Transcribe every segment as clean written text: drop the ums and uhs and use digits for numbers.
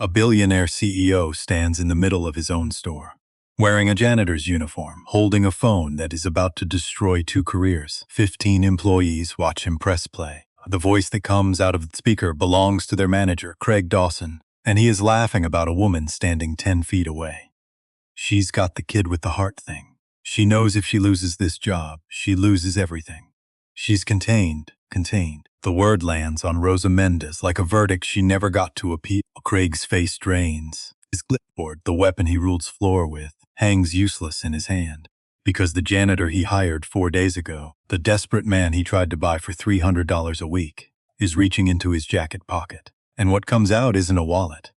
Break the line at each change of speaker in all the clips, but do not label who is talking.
A billionaire CEO stands in the middle of his own store, wearing a janitor's uniform, holding a phone that is about to destroy 2 careers. 15 employees watch him press play. The voice that comes out of the speaker belongs to their manager, Craig Dawson, and he is laughing about a woman standing 10 feet away. She's got the kid with the heart thing. She knows if she loses this job, she loses everything. She's contained. The word lands on Rosa Mendez like a verdict she never got to appeal. Craig's face drains. His clipboard, the weapon he rules floor with, hangs useless in his hand. Because the janitor he hired 4 days ago, the desperate man he tried to buy for $300 a week, is reaching into his jacket pocket. And what comes out isn't a wallet.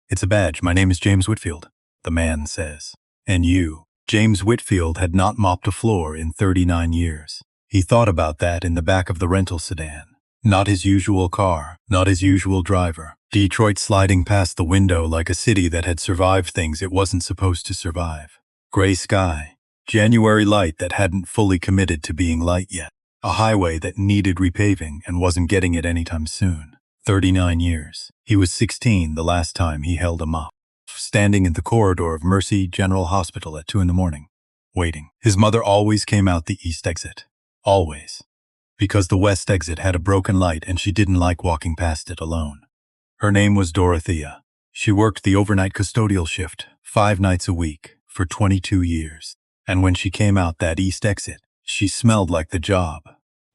"It's a badge. My name is James Whitfield," the man says. And you. James Whitfield had not mopped a floor in 39 years. He thought about that in the back of the rental sedan. Not his usual car, not his usual driver. Detroit sliding past the window like a city that had survived things it wasn't supposed to survive. Gray sky. January light that hadn't fully committed to being light yet. A highway that needed repaving and wasn't getting it anytime soon. 39 years. He was 16 the last time he held a mop. Standing in the corridor of Mercy General Hospital at 2 a.m, waiting. His mother always came out the east exit. Always. Because the west exit had a broken light and she didn't like walking past it alone. Her name was Dorothea. She worked the overnight custodial shift, 5 nights a week, for 22 years. And when she came out that east exit, she smelled like the job.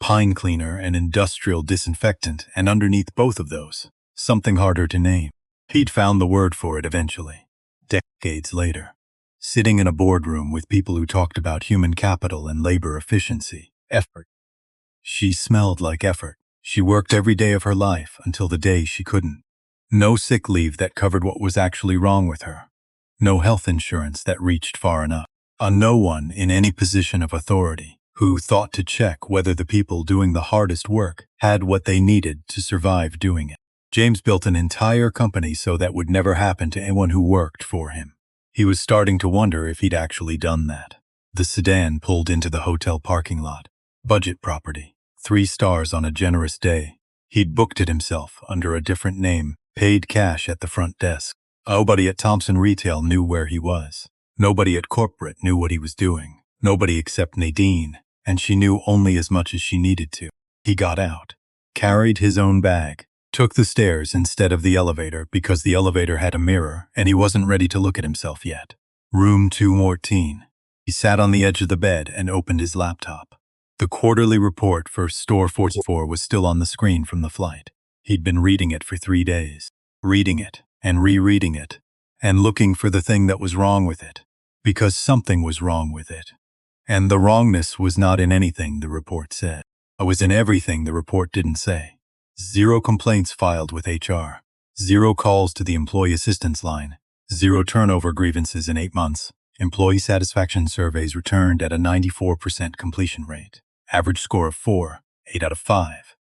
Pine cleaner and industrial disinfectant, and underneath both of those, something harder to name. He'd found the word for it eventually, decades later. Sitting in a boardroom with people who talked about human capital and labor efficiency. Effort. She smelled like effort. She worked every day of her life until the day she couldn't. No sick leave that covered what was actually wrong with her. No health insurance that reached far enough. No one in any position of authority who thought to check whether the people doing the hardest work had what they needed to survive doing it. James built an entire company so that would never happen to anyone who worked for him. He was starting to wonder if he'd actually done that. The sedan pulled into the hotel parking lot. Budget property. 3 stars on a generous day. He'd booked it himself under a different name, paid cash at the front desk. Nobody at Thompson Retail knew where he was. Nobody at corporate knew what he was doing. Nobody except Nadine, and she knew only as much as she needed to. He got out, carried his own bag, took the stairs instead of the elevator because the elevator had a mirror and he wasn't ready to look at himself yet. Room 214. He sat on the edge of the bed and opened his laptop. The quarterly report for Store 44 was still on the screen from the flight. He'd been reading it for 3 days, reading it and rereading it, and looking for the thing that was wrong with it, because something was wrong with it. And the wrongness was not in anything the report said. It was in everything the report didn't say. 0 complaints filed with HR, 0 calls to the employee assistance line, 0 turnover grievances in 8 months. Employee satisfaction surveys returned at a 94% completion rate. Average score of 4, 8 out of 5.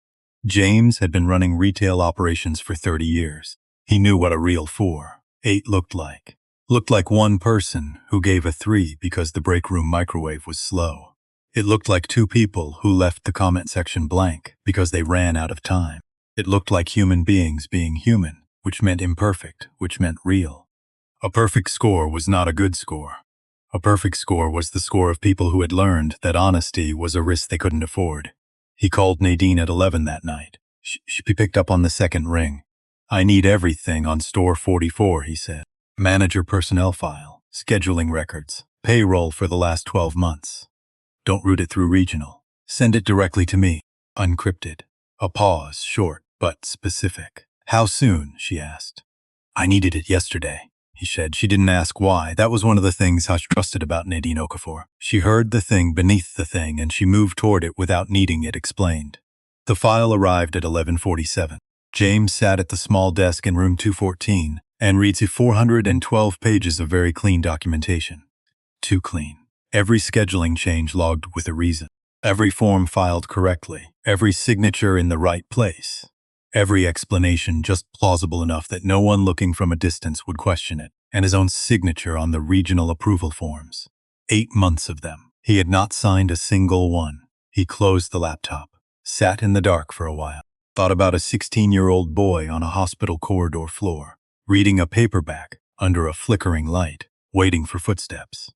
James had been running retail operations for 30 years. He knew what a real 4, 8 looked like. Looked like one person who gave a 3 because the break room microwave was slow. It looked like 2 people who left the comment section blank because they ran out of time. It looked like human beings being human, which meant imperfect, which meant real. A perfect score was not a good score. A perfect score was the score of people who had learned that honesty was a risk they couldn't afford. He called Nadine at 11 that night. She picked up on the second ring. "I need everything on Store 44, he said. Manager personnel file, scheduling records, payroll for the last 12 months. Don't route it through regional. Send it directly to me, unencrypted." A pause, short but specific. "How soon?" she asked. "I needed it yesterday," he said. She didn't ask why. That was one of the things Hush trusted about Nadine Okafor. She heard the thing beneath the thing, and she moved toward it without needing it explained. The file arrived at 11:47. James sat at the small desk in room 214 and reads 412 pages of very clean documentation. Too clean. Every scheduling change logged with a reason. Every form filed correctly. Every signature in the right place. Every explanation just plausible enough that no one looking from a distance would question it, and his own signature on the regional approval forms. 8 months of them. He had not signed a single one. He closed the laptop, sat in the dark for a while, thought about a 16-year-old boy on a hospital corridor floor, reading a paperback under a flickering light, waiting for footsteps.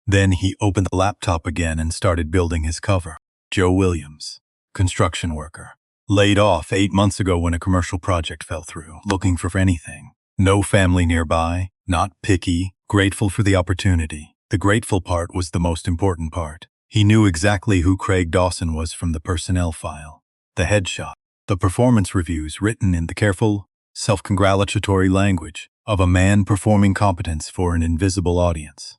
Then he opened the laptop again and started building his cover. Joe Williams, construction worker. Laid off 8 months ago when a commercial project fell through, looking for anything. No family nearby, not picky, grateful for the opportunity. The grateful part was the most important part. He knew exactly who Craig Dawson was from the personnel file, the headshot, the performance reviews written in the careful, self-congratulatory language of a man performing competence for an invisible audience.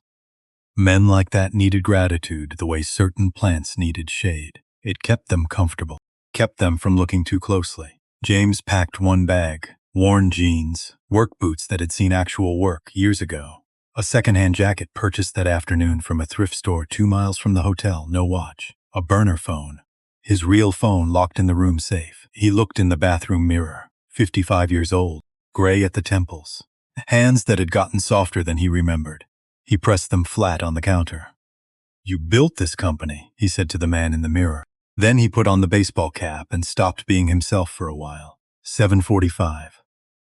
Men like that needed gratitude the way certain plants needed shade. It kept them comfortable, kept them from looking too closely. James packed one bag, worn jeans, work boots that had seen actual work years ago, a second-hand jacket purchased that afternoon from a thrift store 2 miles from the hotel, no watch, a burner phone, his real phone locked in the room safe. He looked in the bathroom mirror, 55 years old, gray at the temples, hands that had gotten softer than he remembered. He pressed them flat on the counter. "You built this company," he said to the man in the mirror. Then he put on the baseball cap and stopped being himself for a while. 7:45.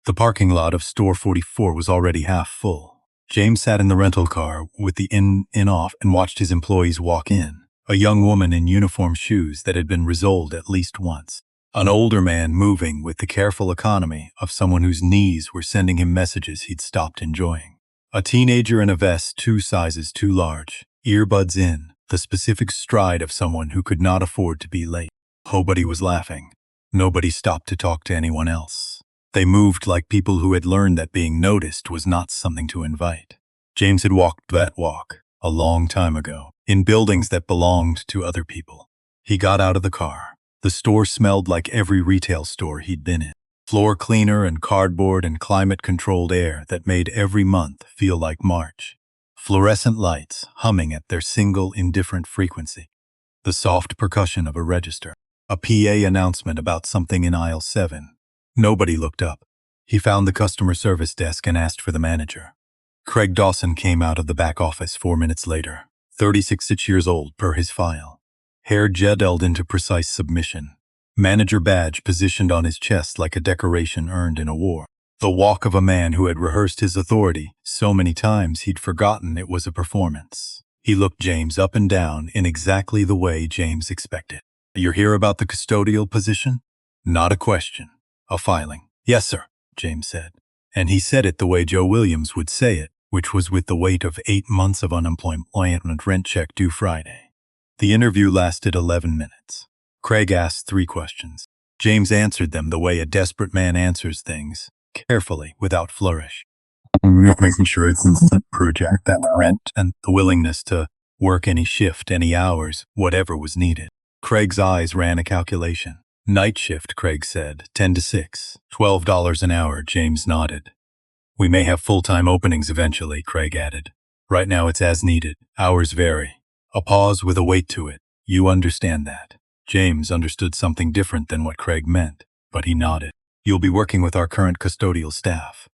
The parking lot of Store 44 was already half full. James sat in the rental car with the in-off and watched his employees walk in. A young woman in uniform shoes that had been resoled at least once. An older man moving with the careful economy of someone whose knees were sending him messages he'd stopped enjoying. A teenager in a vest 2 sizes too large, earbuds in, the specific stride of someone who could not afford to be late. Nobody was laughing. Nobody stopped to talk to anyone else. They moved like people who had learned that being noticed was not something to invite. James had walked that walk a long time ago, in buildings that belonged to other people. He got out of the car. The store smelled like every retail store he'd been in. Floor cleaner and cardboard and climate-controlled air that made every month feel like March. Fluorescent lights humming at their single indifferent frequency. The soft percussion of a register. A PA announcement about something in aisle 7. Nobody looked up. He found the customer service desk and asked for the manager. Craig Dawson came out of the back office 4 minutes later, 36 years old per his file. Hair gelled into precise submission. Manager badge positioned on his chest like a decoration earned in a war. The walk of a man who had rehearsed his authority so many times he'd forgotten it was a performance. He looked James up and down in exactly the way James expected. "You're here about the custodial position?" Not a question. A filing. "Yes, sir," James said. And he said it the way Joe Williams would say it, which was with the weight of 8 months of unemployment rent check due Friday. The interview lasted 11 minutes. Craig asked 3 questions. James answered them the way a desperate man answers things, carefully, without flourish. Making sure it's in project that rent and the willingness to work any shift, any hours, whatever was needed. Craig's eyes ran a calculation. "Night shift," Craig said, 10 to 6, $12 an hour. James nodded. "We may have full-time openings eventually," Craig added. "Right now it's as needed. Hours vary." A pause with a weight to it. "You understand that." James understood something different than what Craig meant, but he nodded. "You'll be working with our current custodial staff.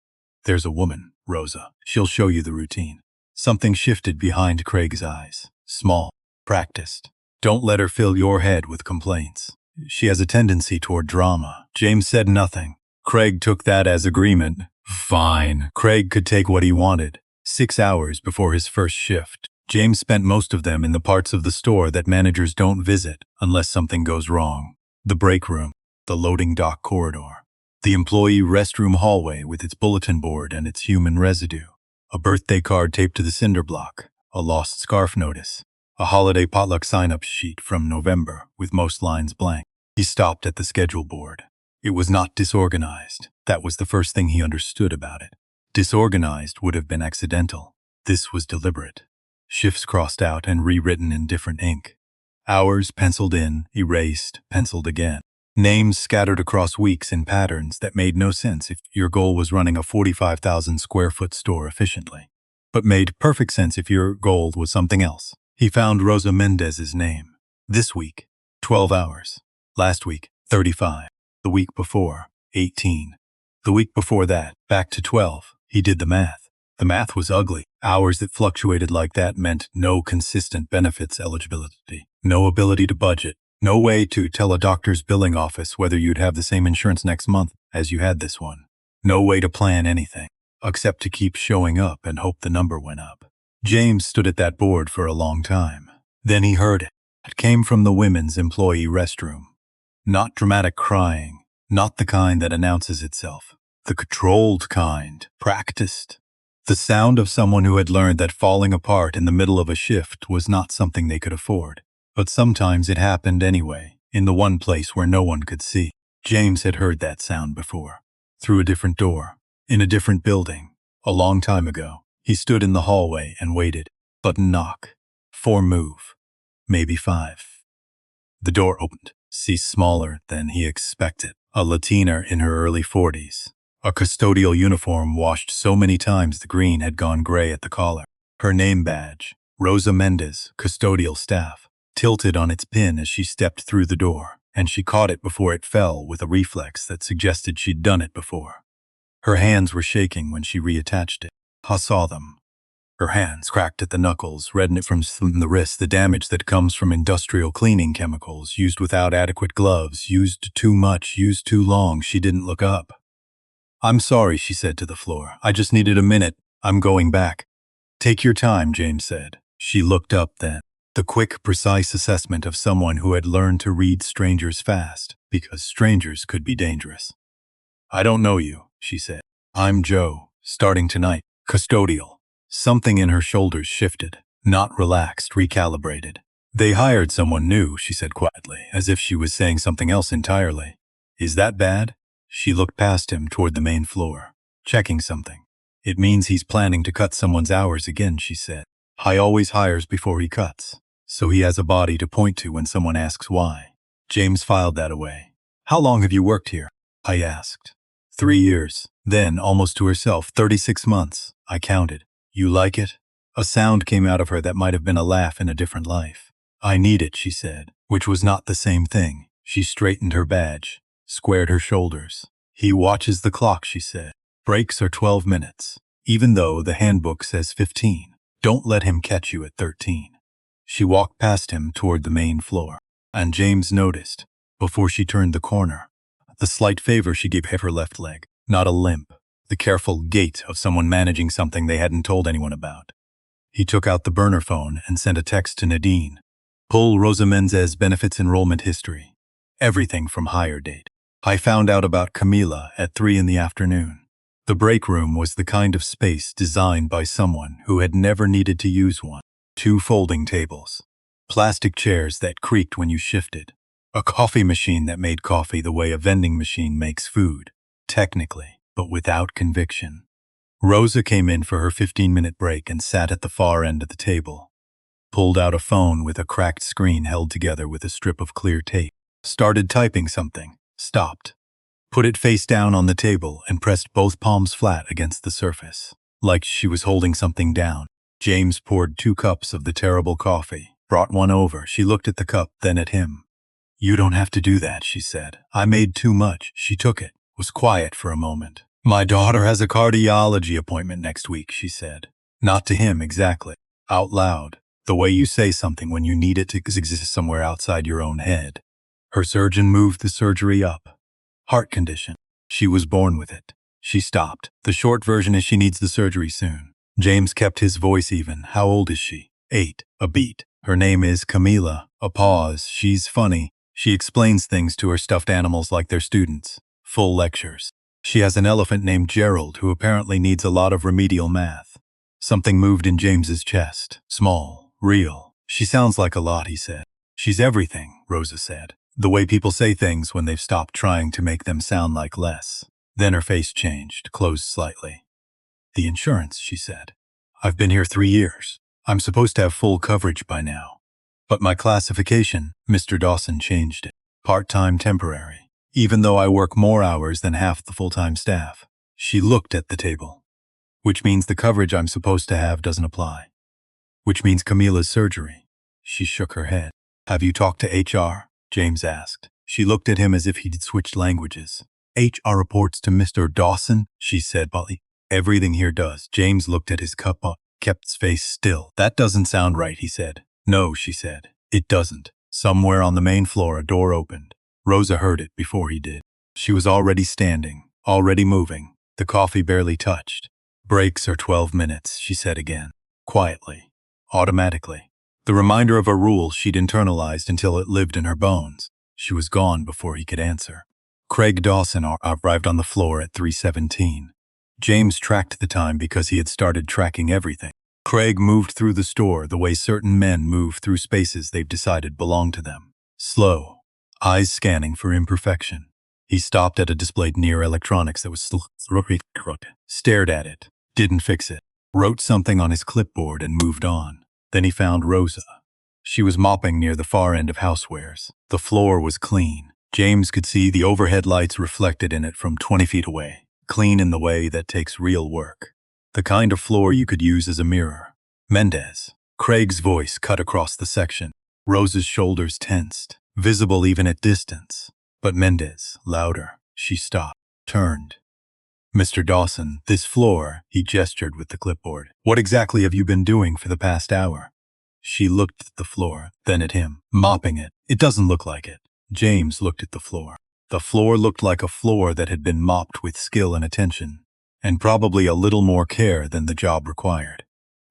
There's a woman, Rosa. She'll show you the routine." Something shifted behind Craig's eyes. Small, practiced. "Don't let her fill your head with complaints. She has a tendency toward drama." James said nothing. Craig took that as agreement. Fine. Craig could take what he wanted. 6 hours before his first shift. James spent most of them in the parts of the store that managers don't visit unless something goes wrong. The break room, the loading dock corridor, the employee restroom hallway with its bulletin board and its human residue, a birthday card taped to the cinder block, a lost scarf notice, a holiday potluck sign-up sheet from November with most lines blank. He stopped at the schedule board. It was not disorganized. That was the first thing he understood about it. Disorganized would have been accidental. This was deliberate. Shifts crossed out and rewritten in different ink. Hours penciled in, erased, penciled again. Names scattered across weeks in patterns that made no sense if your goal was running a 45,000 square foot store efficiently, but made perfect sense if your goal was something else. He found Rosa Mendez's name. This week, 12 hours. Last week, 35. The week before, 18. The week before that, back to 12. He did the math. The math was ugly. Hours that fluctuated like that meant no consistent benefits eligibility, no ability to budget, no way to tell a doctor's billing office whether you'd have the same insurance next month as you had this one. No way to plan anything, except to keep showing up and hope the number went up. James stood at that board for a long time. Then he heard it. It came from the women's employee restroom. Not dramatic crying, not the kind that announces itself. The controlled kind, practiced. The sound of someone who had learned that falling apart in the middle of a shift was not something they could afford. But sometimes it happened anyway, in the one place where no one could see. James had heard that sound before. Through a different door, in a different building, a long time ago. He stood in the hallway and waited. Button knock. 4 move. Maybe 5. The door opened. Ceased smaller than he expected. A Latina in her early 40s. A custodial uniform washed so many times the green had gone gray at the collar. Her name badge, Rosa Mendez, custodial staff, tilted on its pin as she stepped through the door, and she caught it before it fell with a reflex that suggested she'd done it before. Her hands were shaking when she reattached it. I saw them. Her hands cracked at the knuckles, reddened from the wrist, the damage that comes from industrial cleaning chemicals, used without adequate gloves, used too much, used too long. She didn't look up. "I'm sorry," she said to the floor. "I just needed a minute. I'm going back." "Take your time," James said. She looked up then. The quick, precise assessment of someone who had learned to read strangers fast, because strangers could be dangerous. "I don't know you," she said. "I'm Joe, starting tonight. Custodial." Something in her shoulders shifted, not relaxed, recalibrated. "They hired someone new," she said quietly, as if she was saying something else entirely. "Is that bad?" She looked past him toward the main floor, checking something. "It means he's planning to cut someone's hours again," she said. "He always hires before he cuts, so he has a body to point to when someone asks why." James filed that away. "How long have you worked here?" I asked. 3 years. Then, almost to herself, 36 months. I counted. "You like it?" A sound came out of her that might have been a laugh in a different life. "I need it," she said, which was not the same thing. She straightened her badge, squared her shoulders. "He watches the clock," she said. "Breaks are 12 minutes, even though the handbook says 15. Don't let him catch you at 13. She walked past him toward the main floor, and James noticed, before she turned the corner, the slight favor she gave her left leg, not a limp, the careful gait of someone managing something they hadn't told anyone about. He took out the burner phone and sent a text to Nadine. "Pull Rosa Mendez benefits enrollment history. Everything from hire date. I found out about Camila at 3 in the afternoon." The break room was the kind of space designed by someone who had never needed to use one. 2 folding tables. Plastic chairs that creaked when you shifted. A coffee machine that made coffee the way a vending machine makes food. Technically, but without conviction. Rosa came in for her 15-minute break and sat at the far end of the table. Pulled out a phone with a cracked screen held together with a strip of clear tape. Started typing something. Stopped. Put it face down on the table and pressed both palms flat against the surface, like she was holding something down. James poured 2 cups of the terrible coffee, brought one over. She looked at the cup, then at him. "You don't have to do that," she said. "I made too much." She took it, was quiet for a moment. "My daughter has a cardiology appointment next week," she said. Not to him exactly, out loud, the way you say something when you need it to exist somewhere outside your own head. Her surgeon moved the surgery up. Heart condition. She was born with it. She stopped. The short version is she needs the surgery soon. James kept his voice even. "How old is she?" 8. A beat. "Her name is Camila." A pause. "She's funny. She explains things to her stuffed animals like they're students. Full lectures. She has an elephant named Gerald who apparently needs a lot of remedial math." Something moved in James's chest. Small. Real. "She sounds like a lot," he said. "She's everything," Rosa said. "The way people say things when they've stopped trying to make them sound like less." Then her face changed, closed slightly. "The insurance," she said. "I've been here 3 years. I'm supposed to have full coverage by now. But my classification, Mr. Dawson changed it. Part-time temporary. Even though I work more hours than half the full-time staff." She looked at the table. "Which means the coverage I'm supposed to have doesn't apply. Which means Camila's surgery." She shook her head. "Have you talked to HR?" James asked. She looked at him as if he'd switched languages. "HR reports to Mr. Dawson," she said bluntly. "Everything here does." James looked at his cup, kept his face still. "That doesn't sound right," he said. "No," she said. "It doesn't." Somewhere on the main floor, a door opened. Rosa heard it before he did. She was already standing, already moving. The coffee barely touched. Breaks are 12 minutes, she said again. Quietly. Automatically. The reminder of a rule she'd internalized until it lived in her bones. She was gone before he could answer. Craig Dawson arrived on the floor at 3:17. James tracked the time because he had started tracking everything. Craig moved through the store the way certain men move through spaces they've decided belong to them. Slow, eyes scanning for imperfection. He stopped at a displayed near electronics that was stared at it, didn't fix it, wrote something on his clipboard and moved on. Then he found Rosa. She was mopping near the far end of housewares. The floor was clean. James could see the overhead lights reflected in it from 20 feet away, clean in the way that takes real work. The kind of floor you could use as a mirror. Mendez. Craig's voice cut across the section. Rosa's shoulders tensed, visible even at distance. But Mendez, louder. She stopped, turned. Mr. Dawson, this floor, he gestured with the clipboard. What exactly have you been doing for the past hour? She looked at the floor, then at him. Mopping it. It doesn't look like it. James looked at the floor. The floor looked like a floor that had been mopped with skill and attention, and probably a little more care than the job required.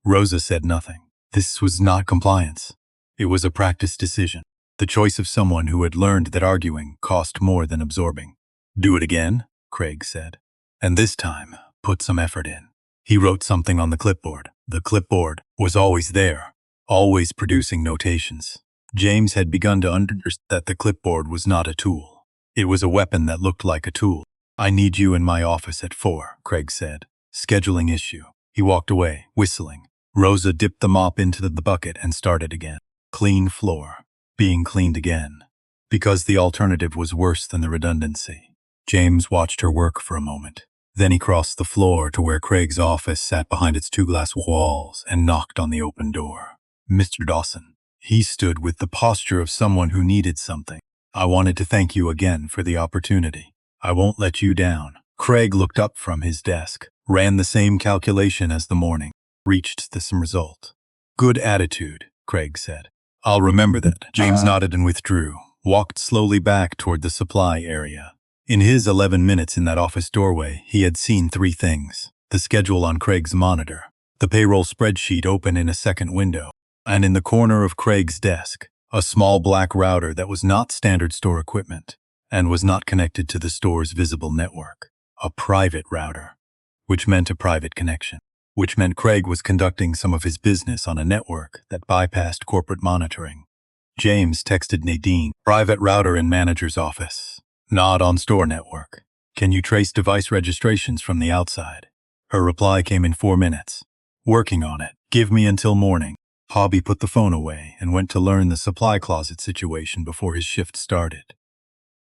Rosa said nothing. This was not compliance. It was a practice decision. The choice of someone who had learned that arguing cost more than absorbing. Do it again, Craig said. And this time, put some effort in. He wrote something on the clipboard. The clipboard was always there, always producing notations. James had begun to understand that the clipboard was not a tool. It was a weapon that looked like a tool. I need you in my office at 4, Craig said. Scheduling issue. He walked away, whistling. Rosa dipped the mop into the bucket and started again. Clean floor. Being cleaned again. Because the alternative was worse than the redundancy. James watched her work for a moment. Then he crossed the floor to where Craig's office sat behind its 2 glass walls and knocked on the open door. Mr. Dawson. He stood with the posture of someone who needed something. I wanted to thank you again for the opportunity. I won't let you down. Craig looked up from his desk, ran the same calculation as the morning, reached the same result. Good attitude, Craig said. I'll remember that. James nodded and withdrew, walked slowly back toward the supply area. In his 11 minutes in that office doorway, he had seen 3 things. The schedule on Craig's monitor, the payroll spreadsheet open in a second window, and in the corner of Craig's desk, a small black router that was not standard store equipment and was not connected to the store's visible network. A private router, which meant a private connection, which meant Craig was conducting some of his business on a network that bypassed corporate monitoring. James texted Nadine, private router in manager's office, not on store network. Can you trace device registrations from the outside? Her reply came in 4 minutes. Working on it. Give me until morning. Hobby put the phone away and went to learn the supply closet situation before his shift started.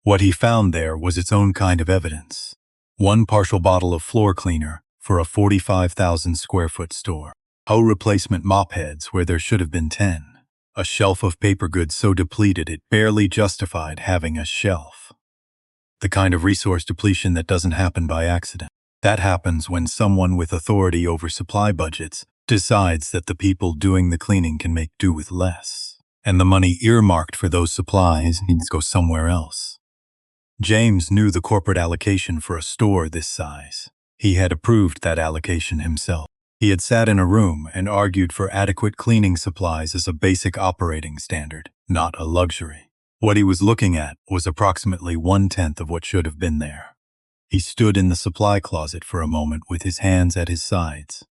What he found there was its own kind of evidence. 1 partial bottle of floor cleaner for a 45,000 square foot store. Hose replacement mop heads where there should have been 10. A shelf of paper goods so depleted it barely justified having a shelf. The kind of resource depletion that doesn't happen by accident. That happens when someone with authority over supply budgets decides that the people doing the cleaning can make do with less, and the money earmarked for those supplies needs to go somewhere else. James knew the corporate allocation for a store this size. He had approved that allocation himself. He had sat in a room and argued for adequate cleaning supplies as a basic operating standard, not a luxury. What he was looking at was approximately 1/10 of what should have been there. He stood in the supply closet for a moment with his hands at his sides.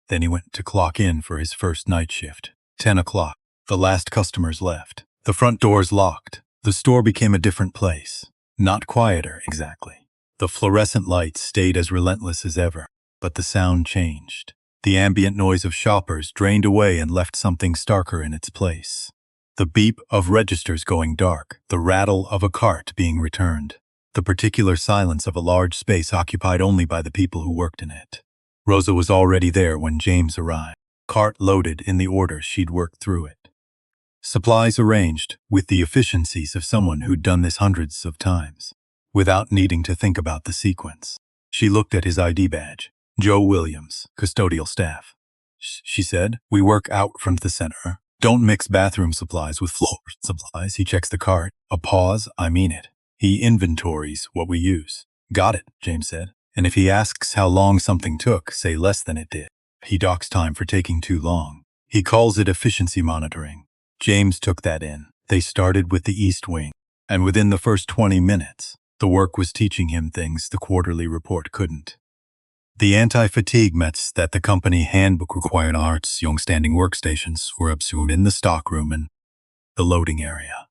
Then he went to clock in for his first night shift. 10 o'clock. The last customers left. The front doors locked. The store became a different place. Not quieter, exactly. The fluorescent lights stayed as relentless as ever, but the sound changed. The ambient noise of shoppers drained away and left something starker in its place. The beep of registers going dark, the rattle of a cart being returned, the particular silence of a large space occupied only by the people who worked in it. Rosa was already there when James arrived, cart loaded in the order she'd worked through it. Supplies arranged with the efficiencies of someone who'd done this hundreds of times, without needing to think about the sequence. She looked at his ID badge. Joe Williams, custodial staff. She said, we work out from the center. Don't mix bathroom supplies with floor supplies. He checks the cart. A pause, I mean it. He inventories what we use. Got it, James said. And if he asks how long something took, say less than it did. He docks time for taking too long. He calls it efficiency monitoring. James took that in. They started with the East Wing, and within the first 20 minutes, the work was teaching him things the quarterly report couldn't. The anti-fatigue meds that the company handbook required arts young standing workstations were absorbed in the stockroom and the loading area.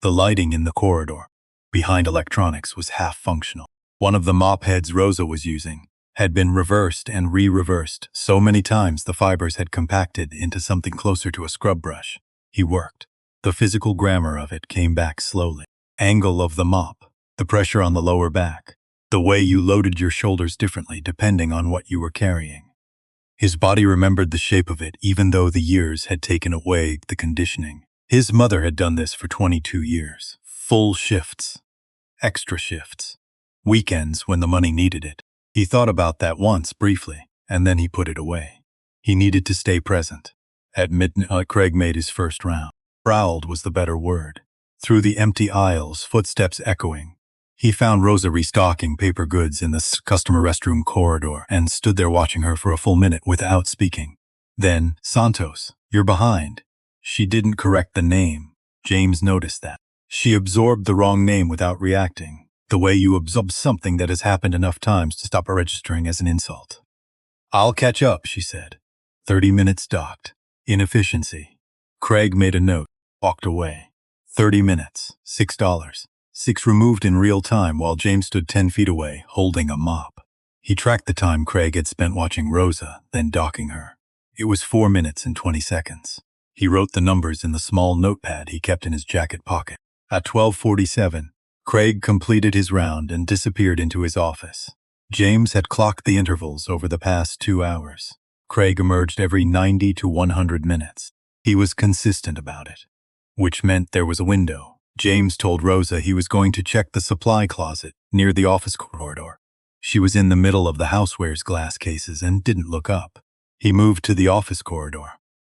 The lighting in the corridor, behind electronics, was half-functional. One of the mop heads Rosa was using had been reversed and re-reversed so many times the fibers had compacted into something closer to a scrub brush. He worked. The physical grammar of it came back slowly. Angle of the mop, the pressure on the lower back, the way you loaded your shoulders differently depending on what you were carrying. His body remembered the shape of it even though the years had taken away the conditioning. His mother had done this for 22 years. Full shifts, extra shifts, weekends when the money needed it. He thought about that once briefly, and then he put it away. He needed to stay present. At midnight, Craig made his first round. Prowled was the better word. Through the empty aisles, footsteps echoing. He found Rosa restocking paper goods in the customer restroom corridor and stood there watching her for a full minute without speaking. Then, Santos, you're behind. She didn't correct the name. James noticed that. She absorbed the wrong name without reacting, the way you absorb something that has happened enough times to stop registering as an insult. I'll catch up, she said. 30 minutes docked. Inefficiency. Craig made a note, walked away. 30 minutes, $6. 6 removed in real time while James stood 10 feet away, holding a mop. He tracked the time Craig had spent watching Rosa, then docking her. It was 4 minutes and 20 seconds. He wrote the numbers in the small notepad he kept in his jacket pocket. At 12:47, Craig completed his round and disappeared into his office. James had clocked the intervals over the past 2 hours. Craig emerged every 90 to 100 minutes. He was consistent about it, which meant there was a window. James told Rosa he was going to check the supply closet near the office corridor. She was in the middle of the housewares glass cases and didn't look up. He moved to the office corridor,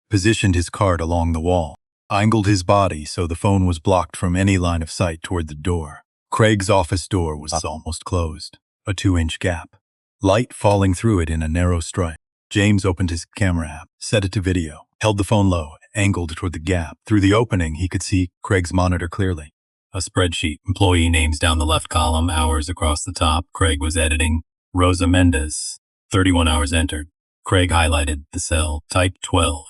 positioned his cart along the wall, angled his body so the phone was blocked from any line of sight toward the door. Craig's office door was almost closed, a 2-inch gap, light falling through it in a narrow stripe. James opened his camera app, set it to video, held the phone low, angled toward the gap. Through the opening, he could see Craig's monitor clearly. A spreadsheet, employee names down the left column, hours across the top. Craig was editing. Rosa Mendez, 31 hours entered. Craig highlighted the cell, typed 12.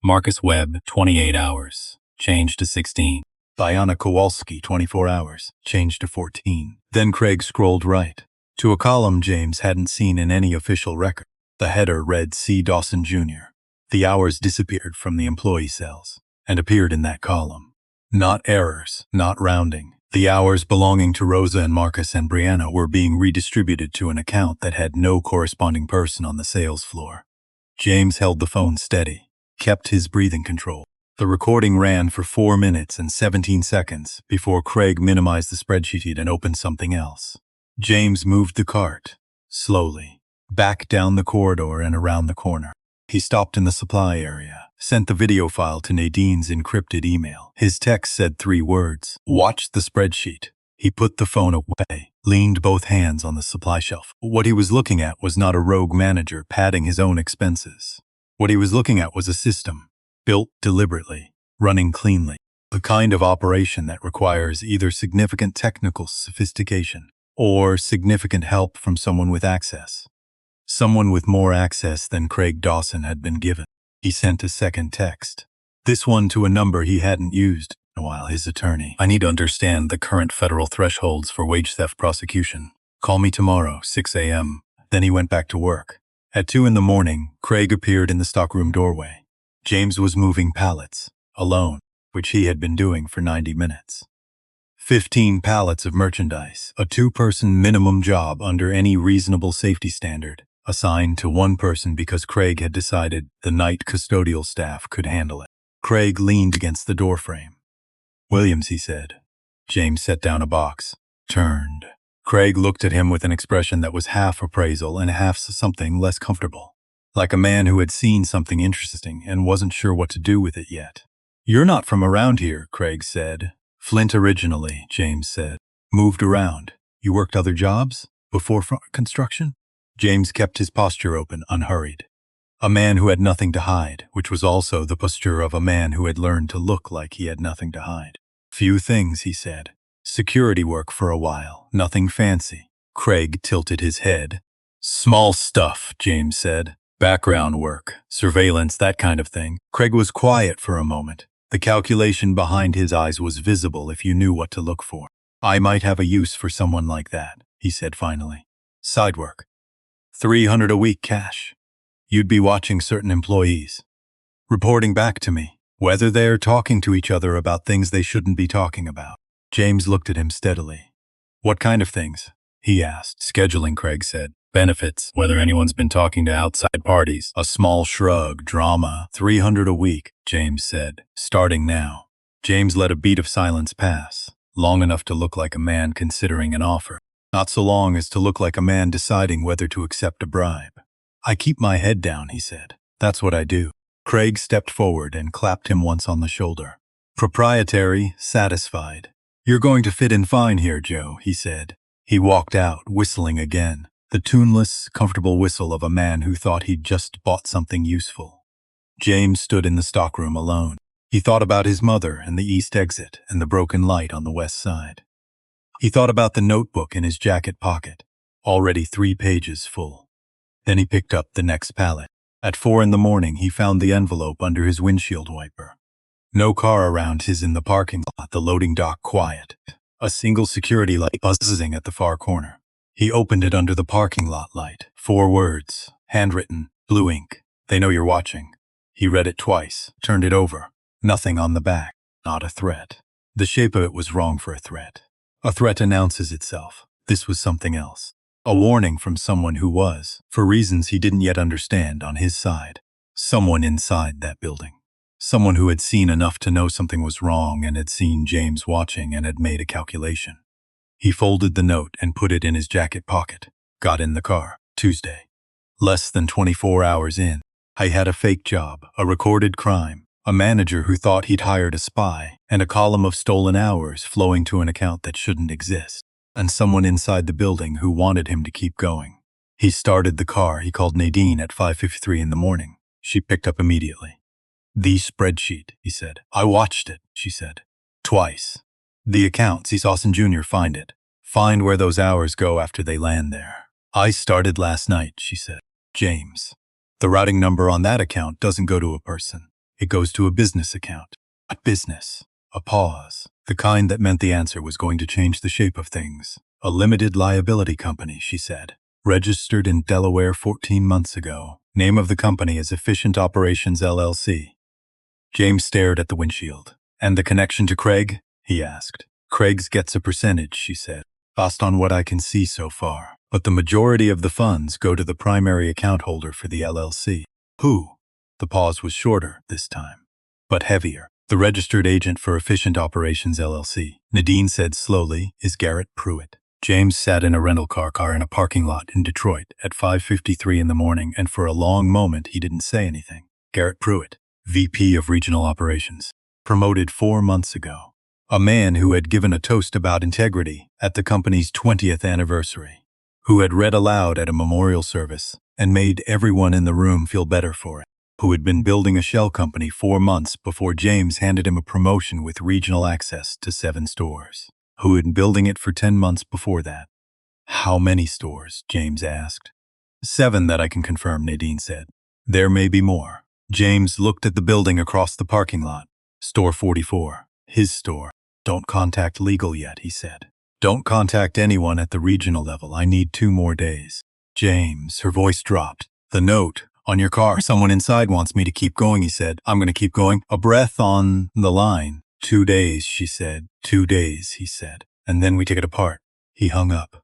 Marcus Webb, 28 hours, changed to 16. Diana Kowalski, 24 hours, changed to 14. Then Craig scrolled right to a column James hadn't seen in any official record. The header read C. Dawson Jr. The hours disappeared from the employee cells and appeared in that column. Not errors, not rounding. The hours belonging to Rosa and Marcus and Brianna were being redistributed to an account that had no corresponding person on the sales floor. James held the phone steady, kept his breathing control. The recording ran for 4 minutes and 17 seconds before Craig minimized the spreadsheet and opened something else. James moved the cart, slowly, back down the corridor and around the corner. He stopped in the supply area, sent the video file to Nadine's encrypted email. His text said 3 words, "Watch the spreadsheet." He put the phone away, leaned both hands on the supply shelf. What he was looking at was not a rogue manager padding his own expenses. What he was looking at was a system, built deliberately, running cleanly. The kind of operation that requires either significant technical sophistication or significant help from someone with access. Someone with more access than Craig Dawson had been given. He sent a second text, this one to a number he hadn't used in a while, his attorney. I need to understand the current federal thresholds for wage theft prosecution. Call me tomorrow, 6 a.m. Then he went back to work. At 2 in the morning, Craig appeared in the stockroom doorway. James was moving pallets, alone, which he had been doing for 90 minutes. 15 pallets of merchandise, a 2-person minimum job under any reasonable safety standard, assigned to 1 person because Craig had decided the night custodial staff could handle it. Craig leaned against the doorframe. Williams, he said. James set down a box, turned. Craig looked at him with an expression that was half appraisal and half something less comfortable, like a man who had seen something interesting and wasn't sure what to do with it yet. You're not from around here, Craig said. Flint originally, James said. Moved around. You worked other jobs? Before construction? James kept his posture open, unhurried. A man who had nothing to hide, which was also the posture of a man who had learned to look like he had nothing to hide. Few things, he said. Security work for a while, nothing fancy. Craig tilted his head. Small stuff, James said. Background work, surveillance, that kind of thing. Craig was quiet for a moment. The calculation behind his eyes was visible if you knew what to look for. I might have a use for someone like that, he said finally. Side work. $300 a week cash. You'd be watching certain employees, reporting back to me, whether they're talking to each other about things they shouldn't be talking about. James looked at him steadily. What kind of things? He asked. Scheduling, Craig said. Benefits, whether anyone's been talking to outside parties. A small shrug. Drama. $300 a week, James said. Starting now. James let a beat of silence pass, long enough to look like a man considering an offer. Not so long as to look like a man deciding whether to accept a bribe. I keep my head down, he said. That's what I do. Craig stepped forward and clapped him once on the shoulder. Proprietary, satisfied. You're going to fit in fine here, Joe, he said. He walked out, whistling again. The tuneless, comfortable whistle of a man who thought he'd just bought something useful. James stood in the stockroom alone. He thought about his mother and the east exit and the broken light on the west side. He thought about the notebook in his jacket pocket, already 3 pages full. Then he picked up the next pallet. At 4 a.m, he found the envelope under his windshield wiper. No car around his in the parking lot, the loading dock quiet. A single security light buzzing at the far corner. He opened it under the parking lot light. 4 words, handwritten, blue ink. They know you're watching. He read it twice, turned it over. Nothing on the back, not a threat. The shape of it was wrong for a threat. A threat announces itself. This was something else. A warning from someone who was, for reasons he didn't yet understand, on his side. Someone inside that building. Someone who had seen enough to know something was wrong and had seen James watching and had made a calculation. He folded the note and put it in his jacket pocket. Got in the car. Tuesday. Less than 24 hours in. I had a fake job, a recorded crime, a manager who thought he'd hired a spy, and a column of stolen hours flowing to an account that shouldn't exist, and someone inside the building who wanted him to keep going. He started the car. He called Nadine at 5:53 a.m. She picked up immediately. The spreadsheet, he said. I watched it, she said. Twice. The account, see Sawson Jr. find it. Find where those hours go after they land there. I started last night, she said. James. The routing number on that account doesn't go to a person. It goes to a business account. A business. A pause. The kind that meant the answer was going to change the shape of things. A limited liability company, she said. Registered in Delaware 14 months ago. Name of the company is Efficient Operations LLC. James stared at the windshield. And the connection to Craig? He asked. Craig's gets a percentage, she said. Based on what I can see so far. But the majority of the funds go to the primary account holder for the LLC. Who? The pause was shorter this time, but heavier. The registered agent for Efficient Operations LLC, Nadine said slowly, is Garrett Pruitt. James sat in a rental car in a parking lot in Detroit at 5:53 a.m, and for a long moment he didn't say anything. Garrett Pruitt, VP of Regional Operations, promoted 4 months ago. A man who had given a toast about integrity at the company's 20th anniversary, who had read aloud at a memorial service and made everyone in the room feel better for it, who had been building a shell company 4 months before James handed him a promotion with regional access to 7 stores, who had been building it for 10 months before that. How many stores? James asked. 7 that I can confirm, Nadine said. There may be more. James looked at the building across the parking lot. Store 44. His store. Don't contact legal yet, he said. Don't contact anyone at the regional level. I need 2 more days. James, her voice dropped. The note. On your car, someone inside wants me to keep going, he said. I'm going to keep going. A breath on the line. 2 days, she said. 2 days, he said. And then we take it apart. He hung up.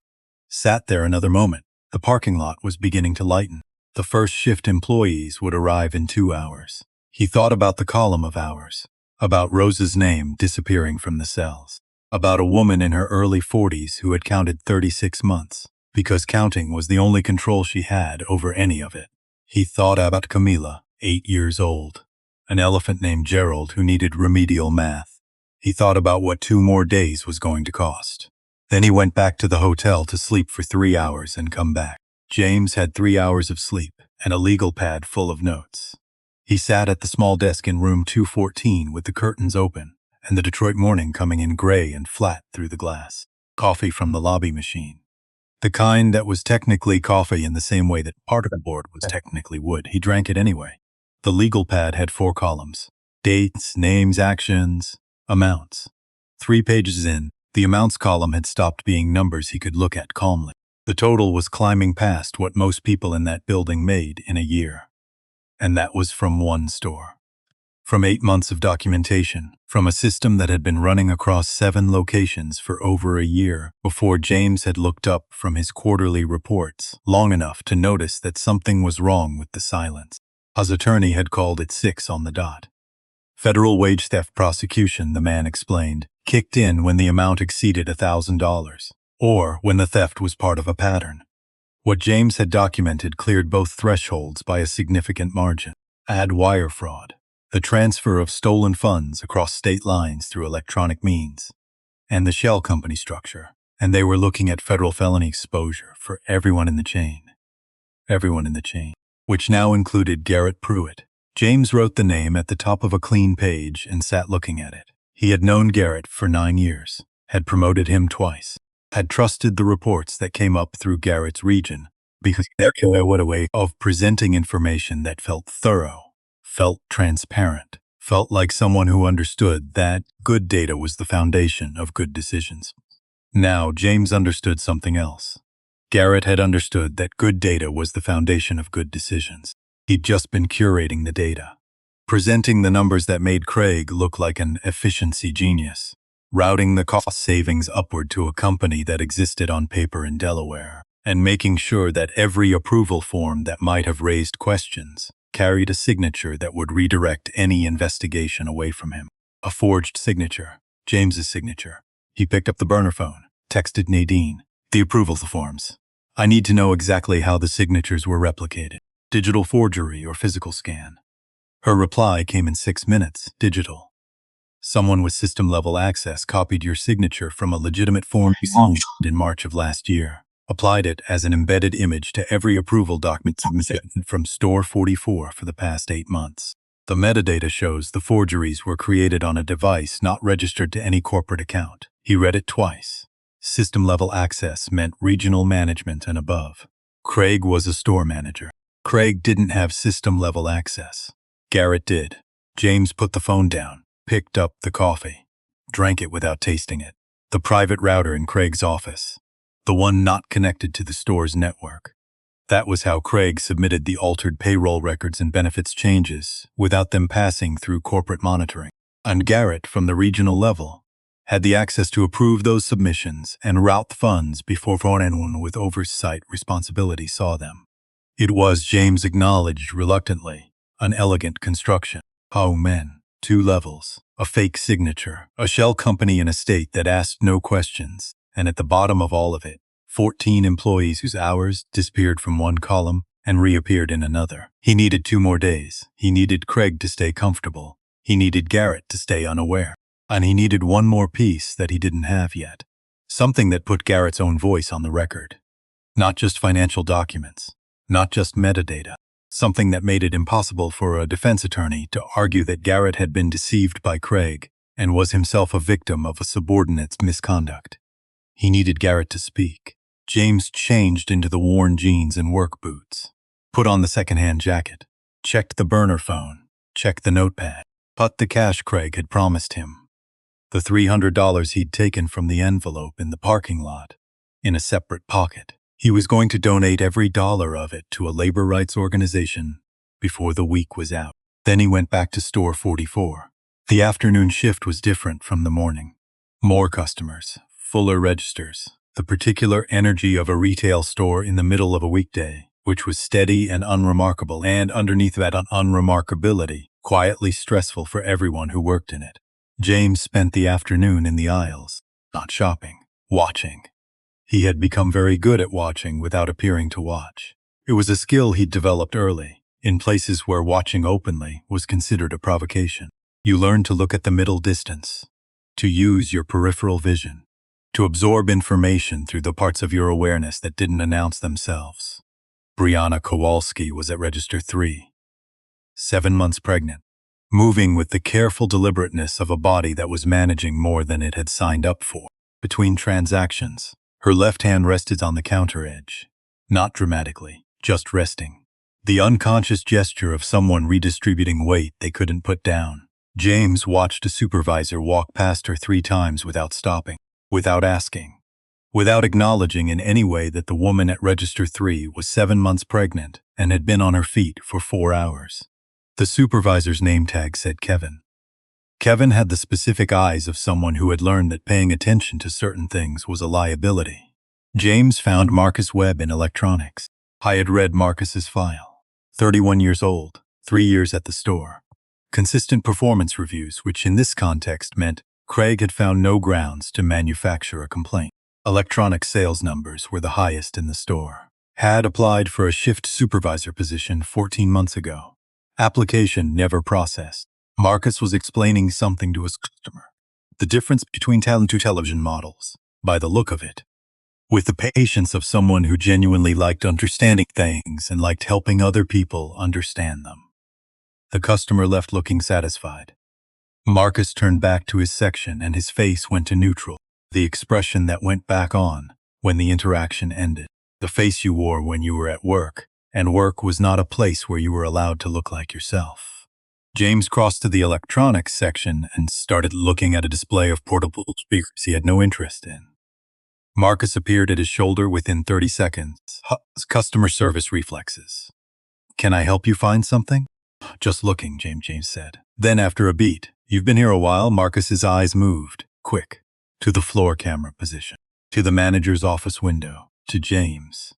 Sat there another moment. The parking lot was beginning to lighten. The first shift employees would arrive in 2 hours. He thought about the column of hours. About Rose's name disappearing from the cells. About a woman in her early 40s who had counted 36 months, because counting was the only control she had over any of it. He thought about Camila, 8 years old, an elephant named Gerald who needed remedial math. He thought about what 2 more days was going to cost. Then he went back to the hotel to sleep for 3 hours and come back. James had 3 hours of sleep and a legal pad full of notes. He sat at the small desk in room 214 with the curtains open and the Detroit morning coming in gray and flat through the glass. Coffee from the lobby machine. The kind that was technically coffee in the same way that particle board was technically wood. He drank it anyway. The legal pad had 4 columns. Dates, names, actions, amounts. 3 pages in, the amounts column had stopped being numbers he could look at calmly. The total was climbing past what most people in that building made in a year. And that was from one store. From 8 months of documentation, from a system that had been running across 7 locations for over a year before James had looked up from his quarterly reports long enough to notice that something was wrong with the silence. His attorney had called it 6 on the dot. Federal wage theft prosecution, the man explained, kicked in when the amount exceeded $1,000, or when the theft was part of a pattern. What James had documented cleared both thresholds by a significant margin. Add wire fraud, the transfer of stolen funds across state lines through electronic means, and the shell company structure, and they were looking at federal felony exposure for everyone in the chain. Everyone in the chain, which now included Garrett Pruitt. James wrote the name at the top of a clean page and sat looking at it. He had known Garrett for 9 years, had promoted him twice, had trusted the reports that came up through Garrett's region, because there was a way of presenting information that felt thorough, felt transparent, felt like someone who understood that good data was the foundation of good decisions. Now, James understood something else. Garrett had understood that good data was the foundation of good decisions. He'd just been curating the data, presenting the numbers that made Craig look like an efficiency genius, routing the cost savings upward to a company that existed on paper in Delaware, and making sure that every approval form that might have raised questions carried a signature that would redirect any investigation away from him. A forged signature, James's signature. He picked up the burner phone, texted Nadine, the approval forms. I need to know exactly how the signatures were replicated. Digital forgery or physical scan. Her reply came in 6 minutes, digital. Someone with system-level access copied your signature from a legitimate form you signed in March of last year, applied it as an embedded image to every approval document submitted from Store 44 for the past 8 months. The metadata shows the forgeries were created on a device not registered to any corporate account. He read it twice. System-level access meant regional management and above. Craig was a store manager. Craig didn't have system-level access. Garrett did. James put the phone down, picked up the coffee, drank it without tasting it. The private router in Craig's office, the one not connected to the store's network. That was how Craig submitted the altered payroll records and benefits changes without them passing through corporate monitoring. And Garrett, from the regional level, had the access to approve those submissions and route funds before anyone with oversight responsibility saw them. It was, James acknowledged reluctantly, an elegant construction. Oh men, 2 levels, a fake signature, a shell company in a state that asked no questions, and at the bottom of all of it, 14 employees whose hours disappeared from one column and reappeared in another. He needed 2 more days. He needed Craig to stay comfortable. He needed Garrett to stay unaware. And he needed one more piece that he didn't have yet. Something that put Garrett's own voice on the record. Not just financial documents, not just metadata. Something that made it impossible for a defense attorney to argue that Garrett had been deceived by Craig and was himself a victim of a subordinate's misconduct. He needed Garrett to speak. James changed into the worn jeans and work boots, put on the second-hand jacket, checked the burner phone, checked the notepad, put the cash Craig had promised him. The $300 he'd taken from the envelope in the parking lot, in a separate pocket. He was going to donate every dollar of it to a labor rights organization before the week was out. Then he went back to Store 44. The afternoon shift was different from the morning. More customers, fuller registers, the particular energy of a retail store in the middle of a weekday, which was steady and unremarkable, and underneath that unremarkability, quietly stressful for everyone who worked in it. James spent the afternoon in the aisles, not shopping, watching. He had become very good at watching without appearing to watch. It was a skill he'd developed early, in places where watching openly was considered a provocation. You learn to look at the middle distance, to use your peripheral vision, to absorb information through the parts of your awareness that didn't announce themselves. Brianna Kowalski was at Register 3, 7 months pregnant, moving with the careful deliberateness of a body that was managing more than it had signed up for. Between transactions, her left hand rested on the counter edge. Not dramatically, just resting. The unconscious gesture of someone redistributing weight they couldn't put down. James watched a supervisor walk past her 3 times without stopping, without asking, without acknowledging in any way that the woman at Register 3 was 7 months pregnant and had been on her feet for 4 hours. The supervisor's name tag said Kevin. Kevin had the specific eyes of someone who had learned that paying attention to certain things was a liability. James found Marcus Webb in electronics. I had read Marcus's file. 31 years old, 3 years at the store. Consistent performance reviews, which in this context meant Craig had found no grounds to manufacture a complaint. Electronic sales numbers were the highest in the store. Had applied for a shift supervisor position 14 months ago. Application never processed. Marcus was explaining something to his customer. The difference between television models, by the look of it. With the patience of someone who genuinely liked understanding things and liked helping other people understand them. The customer left looking satisfied. Marcus turned back to his section and his face went to neutral, the expression that went back on when the interaction ended. The face you wore when you were at work, and work was not a place where you were allowed to look like yourself. James crossed to the electronics section and started looking at a display of portable speakers he had no interest in. Marcus appeared at his shoulder within 30 seconds. Customer service reflexes. Can I help you find something? Just looking, James said. Then after a beat, you've been here a while, Marcus's eyes moved, quick, to the floor camera position, to the manager's office window, to James.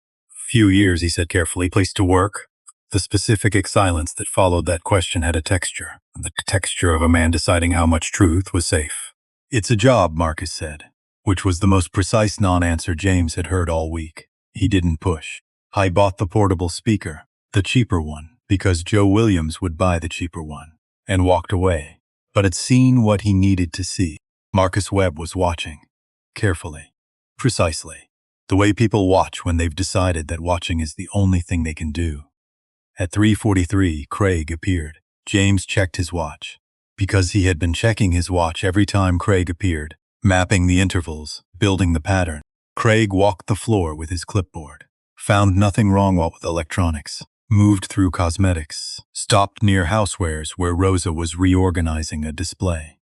Few years, he said carefully. Place to work? The specific silence that followed that question had a texture, the texture of a man deciding how much truth was safe. It's a job, Marcus said, which was the most precise non-answer James had heard all week. He didn't push. I bought the portable speaker, the cheaper one, because Joe Williams would buy the cheaper one, and walked away, but had seen what he needed to see. Marcus Webb was watching, carefully, precisely, the way people watch when they've decided that watching is the only thing they can do. At 3:43, Craig appeared. James checked his watch. Because he had been checking his watch every time Craig appeared, mapping the intervals, building the pattern. Craig walked the floor with his clipboard. Found nothing wrong with electronics. Moved through cosmetics. Stopped near housewares where Rosa was reorganizing a display.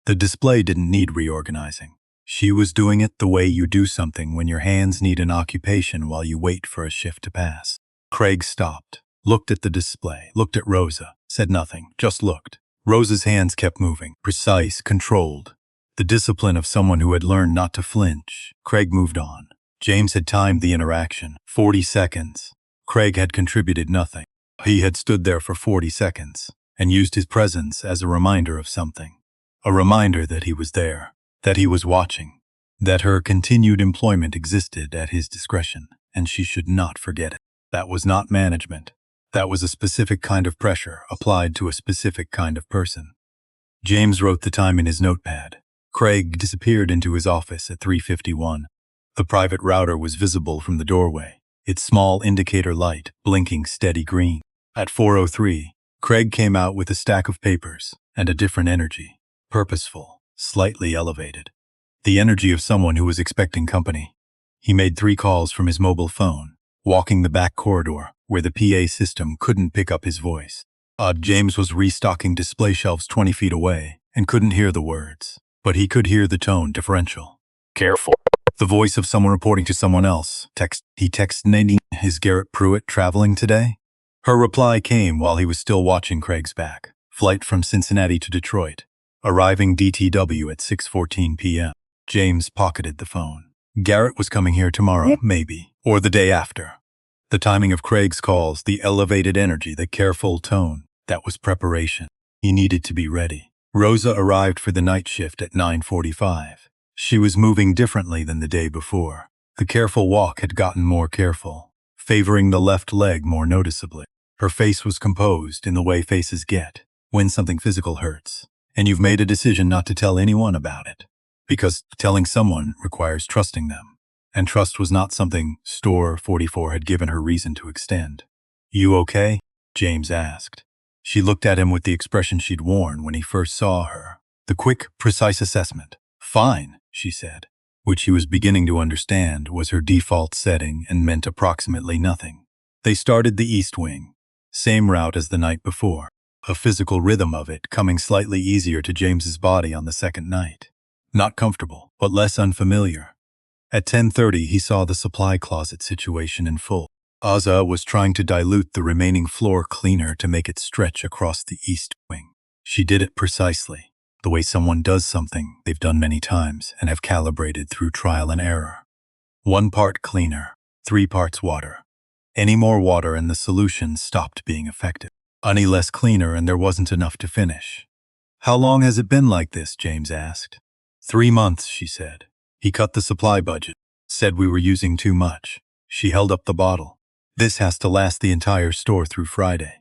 The display didn't need reorganizing. She was doing it the way you do something when your hands need an occupation while you wait for a shift to pass. Craig stopped. Looked at the display, looked at Rosa, said nothing, just looked. Rosa's hands kept moving, precise, controlled. The discipline of someone who had learned not to flinch. Craig moved on. James had timed the interaction, 40 seconds. Craig had contributed nothing. He had stood there for 40 seconds and used his presence as a reminder of something. A reminder that he was there, that he was watching, that her continued employment existed at his discretion, and she should not forget it. That was not management. That was a specific kind of pressure applied to a specific kind of person. James wrote the time in his notepad. Craig disappeared into his office at 3:51. The private router was visible from the doorway, its small indicator light blinking steady green. At 4:03, Craig came out with a stack of papers and a different energy, purposeful, slightly elevated. The energy of someone who was expecting company. He made 3 calls from his mobile phone, walking the back corridor where the PA system couldn't pick up his voice. James was restocking display shelves 20 feet away and couldn't hear the words, but he could hear the tone differential. Careful. The voice of someone reporting to someone else. He texted Nadine, is Garrett Pruitt traveling today? Her reply came while he was still watching Craig's back. Flight from Cincinnati to Detroit. Arriving DTW at 6:14 p.m. James pocketed the phone. Garrett was coming here tomorrow, maybe, or the day after. The timing of Craig's calls, the elevated energy, the careful tone, that was preparation. He needed to be ready. Rosa arrived for the night shift at 9:45. She was moving differently than the day before. The careful walk had gotten more careful, favoring the left leg more noticeably. Her face was composed in the way faces get when something physical hurts, and you've made a decision not to tell anyone about it. because telling someone requires trusting them. And trust was not something Store 44 had given her reason to extend. "You okay?" James asked. She looked at him with the expression she'd worn when he first saw her. The quick, precise assessment. "Fine," she said, which he was beginning to understand was her default setting and meant approximately nothing. They started the east wing. Same route as the night before. A physical rhythm of it coming slightly easier to James's body on the second night. Not comfortable, but less unfamiliar. At 10:30, he saw the supply closet situation in full. Azza was trying to dilute the remaining floor cleaner to make it stretch across the east wing. She did it precisely, the way someone does something they've done many times and have calibrated through trial and error. 1 part cleaner, 3 parts water. Any more water and the solution stopped being effective. Any less cleaner and there wasn't enough to finish. "How long has it been like this?" James asked. 3 months, she said. He cut the supply budget, said we were using too much. She held up the bottle. "This has to last the entire store through Friday."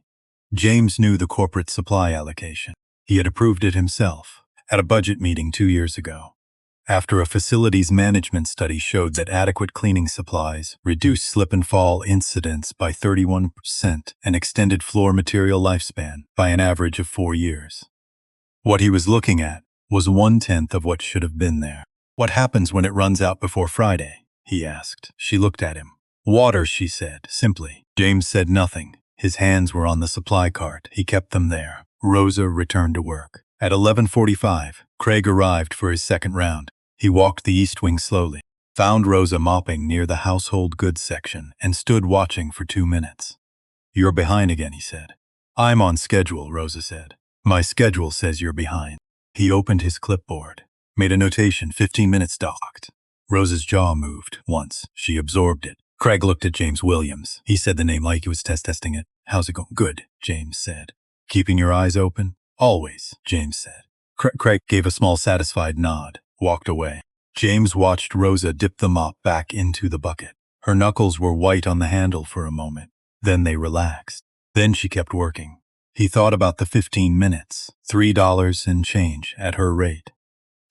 James knew the corporate supply allocation. He had approved it himself at a budget meeting 2 years ago. After a facilities management study showed that adequate cleaning supplies reduced slip and fall incidents by 31% and extended floor material lifespan by an average of 4 years. What he was looking at was 1/10 of what should have been there. "What happens when it runs out before Friday?" he asked. She looked at him. "Water," she said, simply. James said nothing. His hands were on the supply cart. He kept them there. Rosa returned to work. At 11:45, Craig arrived for his second round. He walked the east wing slowly, found Rosa mopping near the household goods section, and stood watching for 2 minutes. "You're behind again," he said. "I'm on schedule," Rosa said. "My schedule says you're behind." He opened his clipboard, made a notation, 15 minutes docked. Rosa's jaw moved once. She absorbed it. Craig looked at James Williams. He said the name like he was testing it. "How's it going?" "Good," James said. "Keeping your eyes open?" "Always," James said. Craig gave a small satisfied nod, walked away. James watched Rosa dip the mop back into the bucket. Her knuckles were white on the handle for a moment. Then they relaxed. Then she kept working. He thought about the 15 minutes, $3 and change at her rate.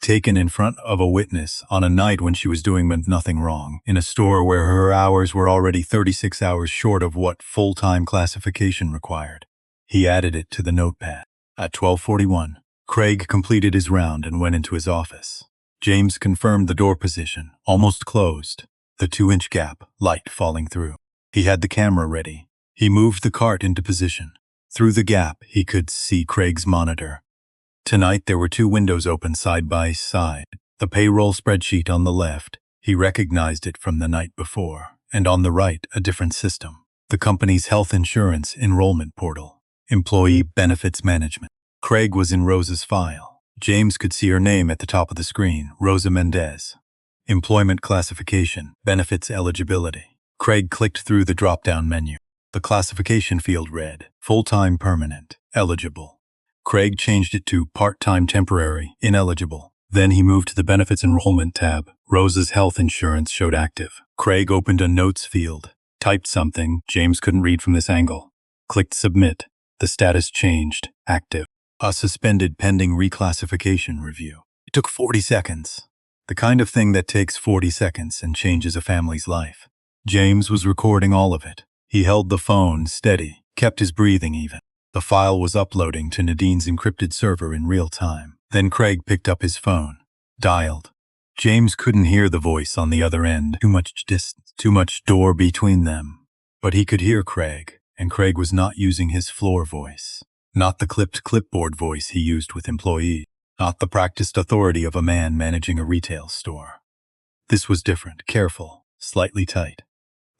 Taken in front of a witness on a night when she was doing nothing wrong, in a store where her hours were already 36 hours short of what full-time classification required. He added it to the notepad. At 12:41, Craig completed his round and went into his office. James confirmed the door position, almost closed, the 2-inch gap, light falling through. He had the camera ready. He moved the cart into position. Through the gap, he could see Craig's monitor. Tonight there were 2 windows open side by side. The payroll spreadsheet on the left, he recognized it from the night before, and on the right, a different system. The company's health insurance enrollment portal. Employee benefits management. Craig was in Rosa's file. James could see her name at the top of the screen, Rosa Mendez. Employment classification, benefits eligibility. Craig clicked through the drop-down menu. The classification field read, full-time permanent, eligible. Craig changed it to part-time temporary, ineligible. Then he moved to the benefits enrollment tab. Rosa's health insurance showed active. Craig opened a notes field, typed something James couldn't read from this angle. Clicked submit. The status changed, active. A suspended pending reclassification review. It took 40 seconds. The kind of thing that takes 40 seconds and changes a family's life. James was recording all of it. He held the phone steady, kept his breathing even. The file was uploading to Nadine's encrypted server in real time. Then Craig picked up his phone, dialed. James couldn't hear the voice on the other end. Too much distance, too much door between them. But he could hear Craig, and Craig was not using his floor voice. Not the clipped clipboard voice he used with employees. Not the practiced authority of a man managing a retail store. This was different, careful, slightly tight.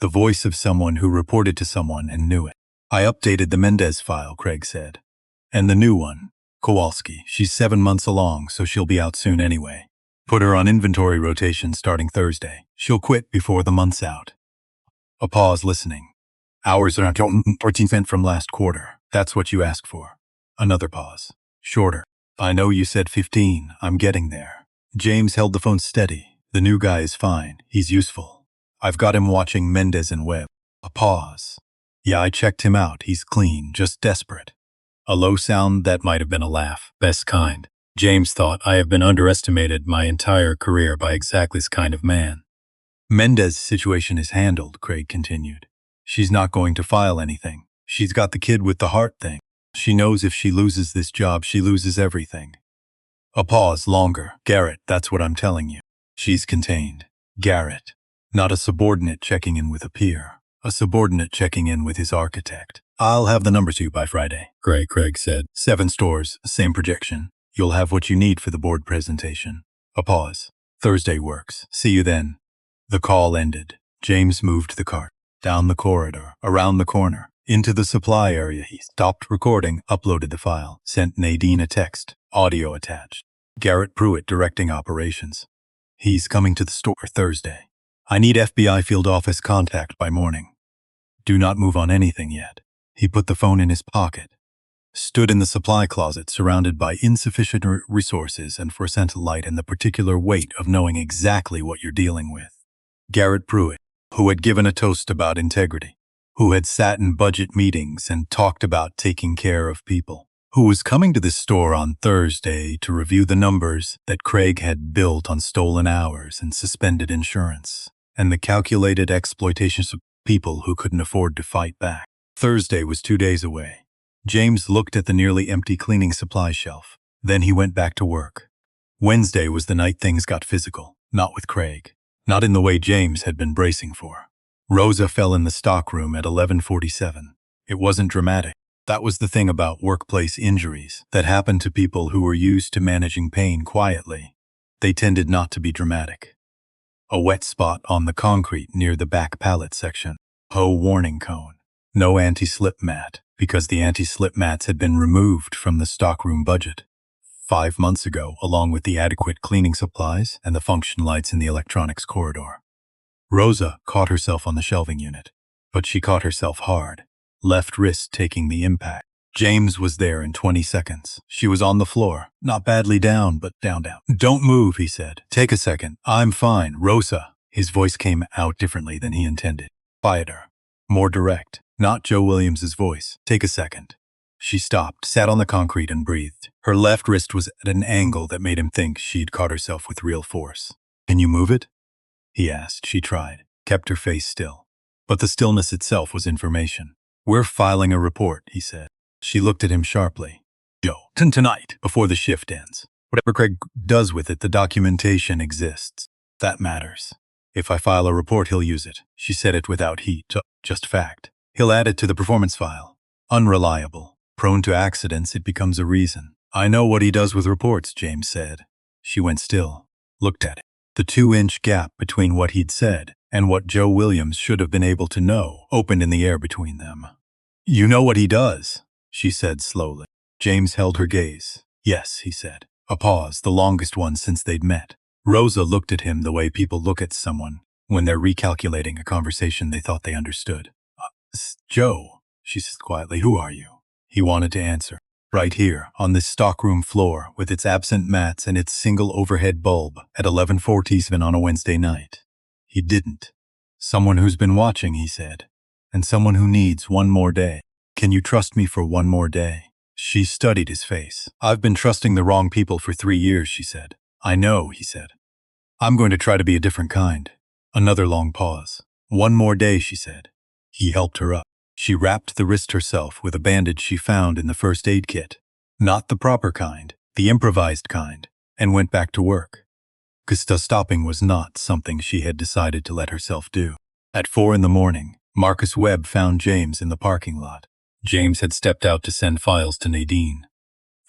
The voice of someone who reported to someone and knew it. "I updated the Mendez file," Craig said. "And the new one, Kowalski, she's 7 months along, so she'll be out soon anyway. Put her on inventory rotation starting Thursday. She'll quit before the month's out." A pause, listening. "Hours are 14% from last quarter. That's what you asked for." Another pause. Shorter. "I know you said 15. I'm getting there." James held the phone steady. "The new guy is fine. He's useful. I've got him watching Mendez and Webb." A pause. "Yeah, I checked him out. He's clean, just desperate." A low sound that might have been a laugh. "Best kind." James thought I have been underestimated my entire career by exactly this kind of man. Mendez's situation is handled, Craig continued. She's not going to file anything. She's got the kid with the heart thing. She knows if she loses this job, she loses everything. A pause longer. Garrett, that's what I'm telling you. She's contained. Garrett. Not a subordinate checking in with a peer. A subordinate checking in with his architect. I'll have the numbers to you by Friday, Craig said. 7 stores, same projection. You'll have what you need for the board presentation. A pause. Thursday works. See you then. The call ended. James moved the cart. Down the corridor, around the corner, into the supply area. He stopped recording, uploaded the file, sent Nadine a text, audio attached. Garrett Pruitt directing operations. He's coming to the store Thursday. I need FBI field office contact by morning. Do not move on anything yet. He put the phone in his pocket. Stood in the supply closet surrounded by insufficient resources and fluorescent light and the particular weight of knowing exactly what you're dealing with. Garrett Pruitt, who had given a toast about integrity, who had sat in budget meetings and talked about taking care of people, who was coming to the store on Thursday to review the numbers that Craig had built on stolen hours and suspended insurance, and the calculated exploitations of people who couldn't afford to fight back. Thursday was 2 days away. James looked at the nearly empty cleaning supply shelf. Then he went back to work. Wednesday was the night things got physical, not with Craig. Not in the way James had been bracing for. Rosa fell in the stockroom at 11:47. It wasn't dramatic. That was the thing about workplace injuries that happened to people who were used to managing pain quietly. They tended not to be dramatic. A wet spot on the concrete near the back pallet section. Ho warning cone. No anti-slip mat, because the anti-slip mats had been removed from the stockroom budget 5 months ago, along with the adequate cleaning supplies and the function lights in the electronics corridor. Rosa caught herself on the shelving unit, but she caught herself hard, left wrist taking the impact. James was there in 20 seconds. She was on the floor, not badly down, but down. Don't move, he said. Take a second. I'm fine, Rosa. His voice came out differently than he intended. Quieter, more direct, not Joe Williams's voice. Take a second. She stopped, sat on the concrete and breathed. Her left wrist was at an angle that made him think she'd caught herself with real force. Can you move it? He asked. She tried, kept her face still. But the stillness itself was information. We're filing a report, he said. She looked at him sharply. Joe, tonight, before the shift ends. Whatever Craig does with it, the documentation exists. That matters. If I file a report, he'll use it. She said it without heat, just fact. He'll add it to the performance file. Unreliable. Prone to accidents, it becomes a reason. I know what he does with reports, James said. She went still, looked at it. The 2-inch gap between what he'd said and what Joe Williams should have been able to know opened in the air between them. You know what he does, she said slowly. James held her gaze. Yes, he said. A pause, the longest one since they'd met. Rosa looked at him the way people look at someone when they're recalculating a conversation they thought they understood. Joe, she said quietly, who are you? He wanted to answer. Right here, on this stockroom floor, with its absent mats and its single overhead bulb, at 11:47 on a Wednesday night. He didn't. Someone who's been watching, he said. And someone who needs one more day. Can you trust me for one more day? She studied his face. I've been trusting the wrong people for 3 years, she said. I know, he said. I'm going to try to be a different kind. Another long pause. One more day, she said. He helped her up. She wrapped the wrist herself with a bandage she found in the first aid kit. Not the proper kind, the improvised kind, and went back to work. Stopping was not something she had decided to let herself do. At 4 a.m, Marcus Webb found James in the parking lot. James had stepped out to send files to Nadine.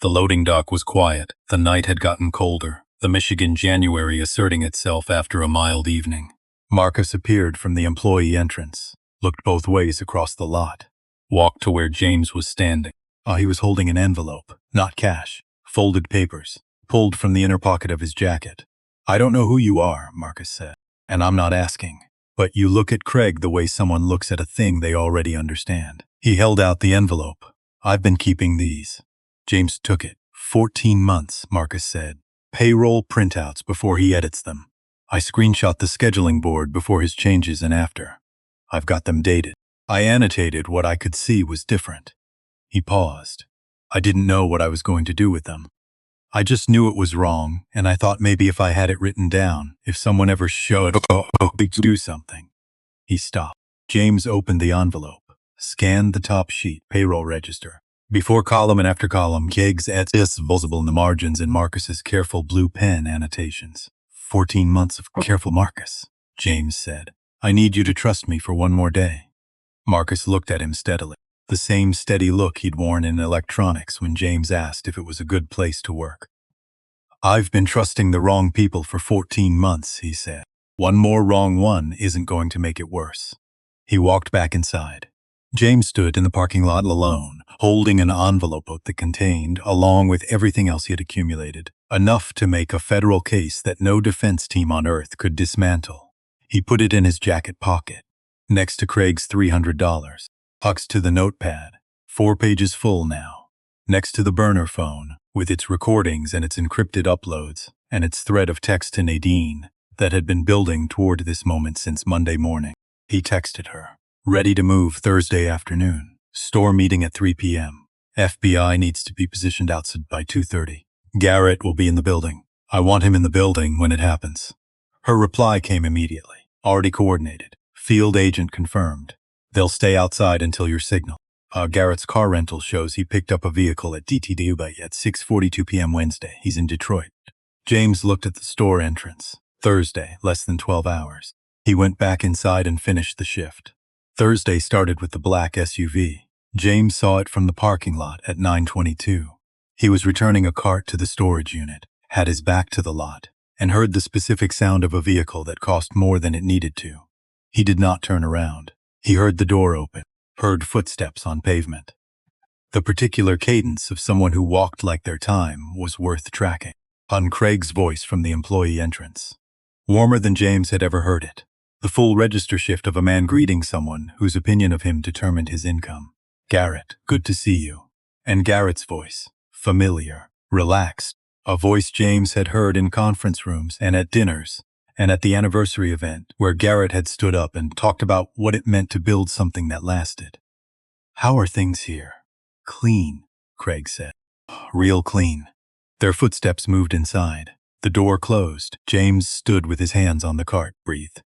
The loading dock was quiet. The night had gotten colder, the Michigan January asserting itself after a mild evening. Marcus appeared from the employee entrance, looked both ways across the lot, walked to where James was standing. He was holding an envelope, not cash, folded papers, pulled from the inner pocket of his jacket. I don't know who you are, Marcus said, and I'm not asking, but you look at Craig the way someone looks at a thing they already understand. He held out the envelope. I've been keeping these. James took it. 14 months, Marcus said. Payroll printouts before he edits them. I screenshot the scheduling board before his changes and after. I've got them dated. I annotated what I could see was different. He paused. I didn't know what I was going to do with them. I just knew it was wrong, and I thought maybe if I had it written down, if someone ever showed me to do something. He stopped. James opened the envelope, scanned the top sheet, payroll register. Before column and after column, Keg's is visible in the margins in Marcus's careful blue pen annotations. 14 months of careful Marcus, James said. I need you to trust me for one more day. Marcus looked at him steadily, the same steady look he'd worn in electronics when James asked if it was a good place to work. I've been trusting the wrong people for 14 months, he said. One more wrong one isn't going to make it worse. He walked back inside. James stood in the parking lot alone, holding an envelope that contained, along with everything else he had accumulated, enough to make a federal case that no defense team on Earth could dismantle. He put it in his jacket pocket, next to Craig's $300, hucks to the notepad, 4 pages full now, next to the burner phone, with its recordings and its encrypted uploads, and its thread of text to Nadine that had been building toward this moment since Monday morning. He texted her. Ready to move Thursday afternoon. Store meeting at 3 p.m. FBI needs to be positioned outside by 2:30. Garrett will be in the building. I want him in the building when it happens. Her reply came immediately. Already coordinated. Field agent confirmed. They'll stay outside until your signal. Garrett's car rental shows he picked up a vehicle at DTD at 6:42 p.m. Wednesday. He's in Detroit. James looked at the store entrance. Thursday, less than 12 hours. He went back inside and finished the shift. Thursday started with the black SUV. James saw it from the parking lot at 9:22. He was returning a cart to the storage unit, had his back to the lot, and heard the specific sound of a vehicle that cost more than it needed to. He did not turn around. He heard the door open, heard footsteps on pavement. The particular cadence of someone who walked like their time was worth tracking. On Craig's voice from the employee entrance. Warmer than James had ever heard it. The full register shift of a man greeting someone whose opinion of him determined his income. Garrett, good to see you. And Garrett's voice, familiar, relaxed, a voice James had heard in conference rooms and at dinners, and at the anniversary event where Garrett had stood up and talked about what it meant to build something that lasted. How are things here? Clean, Craig said. Real clean. Their footsteps moved inside. The door closed. James stood with his hands on the cart, breathed.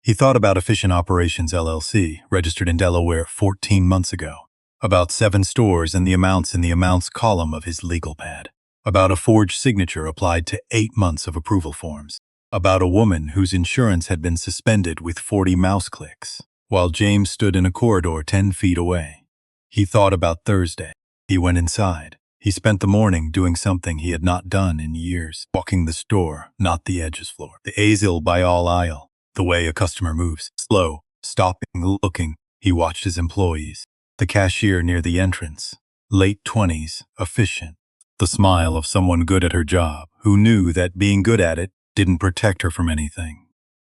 He thought about Efficient Operations LLC, registered in Delaware 14 months ago. About 7 stores and the amounts in the amounts column of his legal pad. About a forged signature applied to 8 months of approval forms. About a woman whose insurance had been suspended with 40 mouse clicks, while James stood in a corridor 10 feet away. He thought about Thursday. He went inside. He spent the morning doing something he had not done in years, walking the store, not the edges floor, the aisle by all aisle. The way a customer moves, slow, stopping, looking. He watched his employees. The cashier near the entrance, late 20s, efficient. The smile of someone good at her job, who knew that being good at it didn't protect her from anything.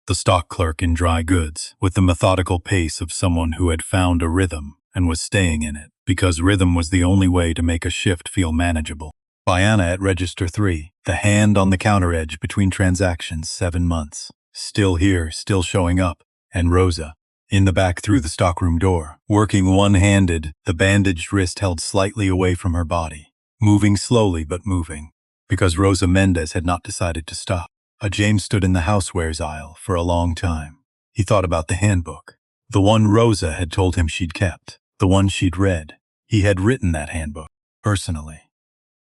The stock clerk in dry goods, with the methodical pace of someone who had found a rhythm and was staying in it, because rhythm was the only way to make a shift feel manageable. Diana at Register 3, the hand on the counter edge between transactions, 7 months. Still here, still showing up. And Rosa, in the back through the stockroom door, working one-handed, the bandaged wrist held slightly away from her body, moving slowly but moving, because Rosa Mendez had not decided to stop. James stood in the housewares aisle for a long time. He thought about the handbook, the one Rosa had told him she'd kept, the one she'd read. He had written that handbook, personally.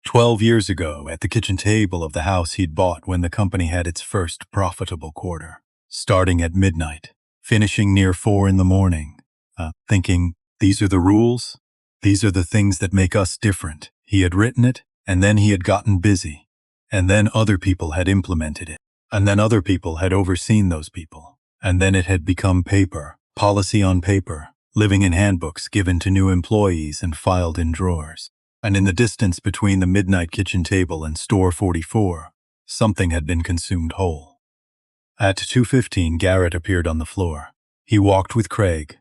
12 years ago, at the kitchen table of the house he'd bought when the company had its first profitable quarter, starting at midnight, finishing near 4 in the morning, thinking, these are the rules, these are the things that make us different. He had written it, and then he had gotten busy, and then other people had implemented it, and then other people had overseen those people, and then it had become paper, policy on paper, living in handbooks given to new employees and filed in drawers. And in the distance between the midnight kitchen table and store 44, something had been consumed whole. At 2:15, Garrett appeared on the floor. He walked with Craig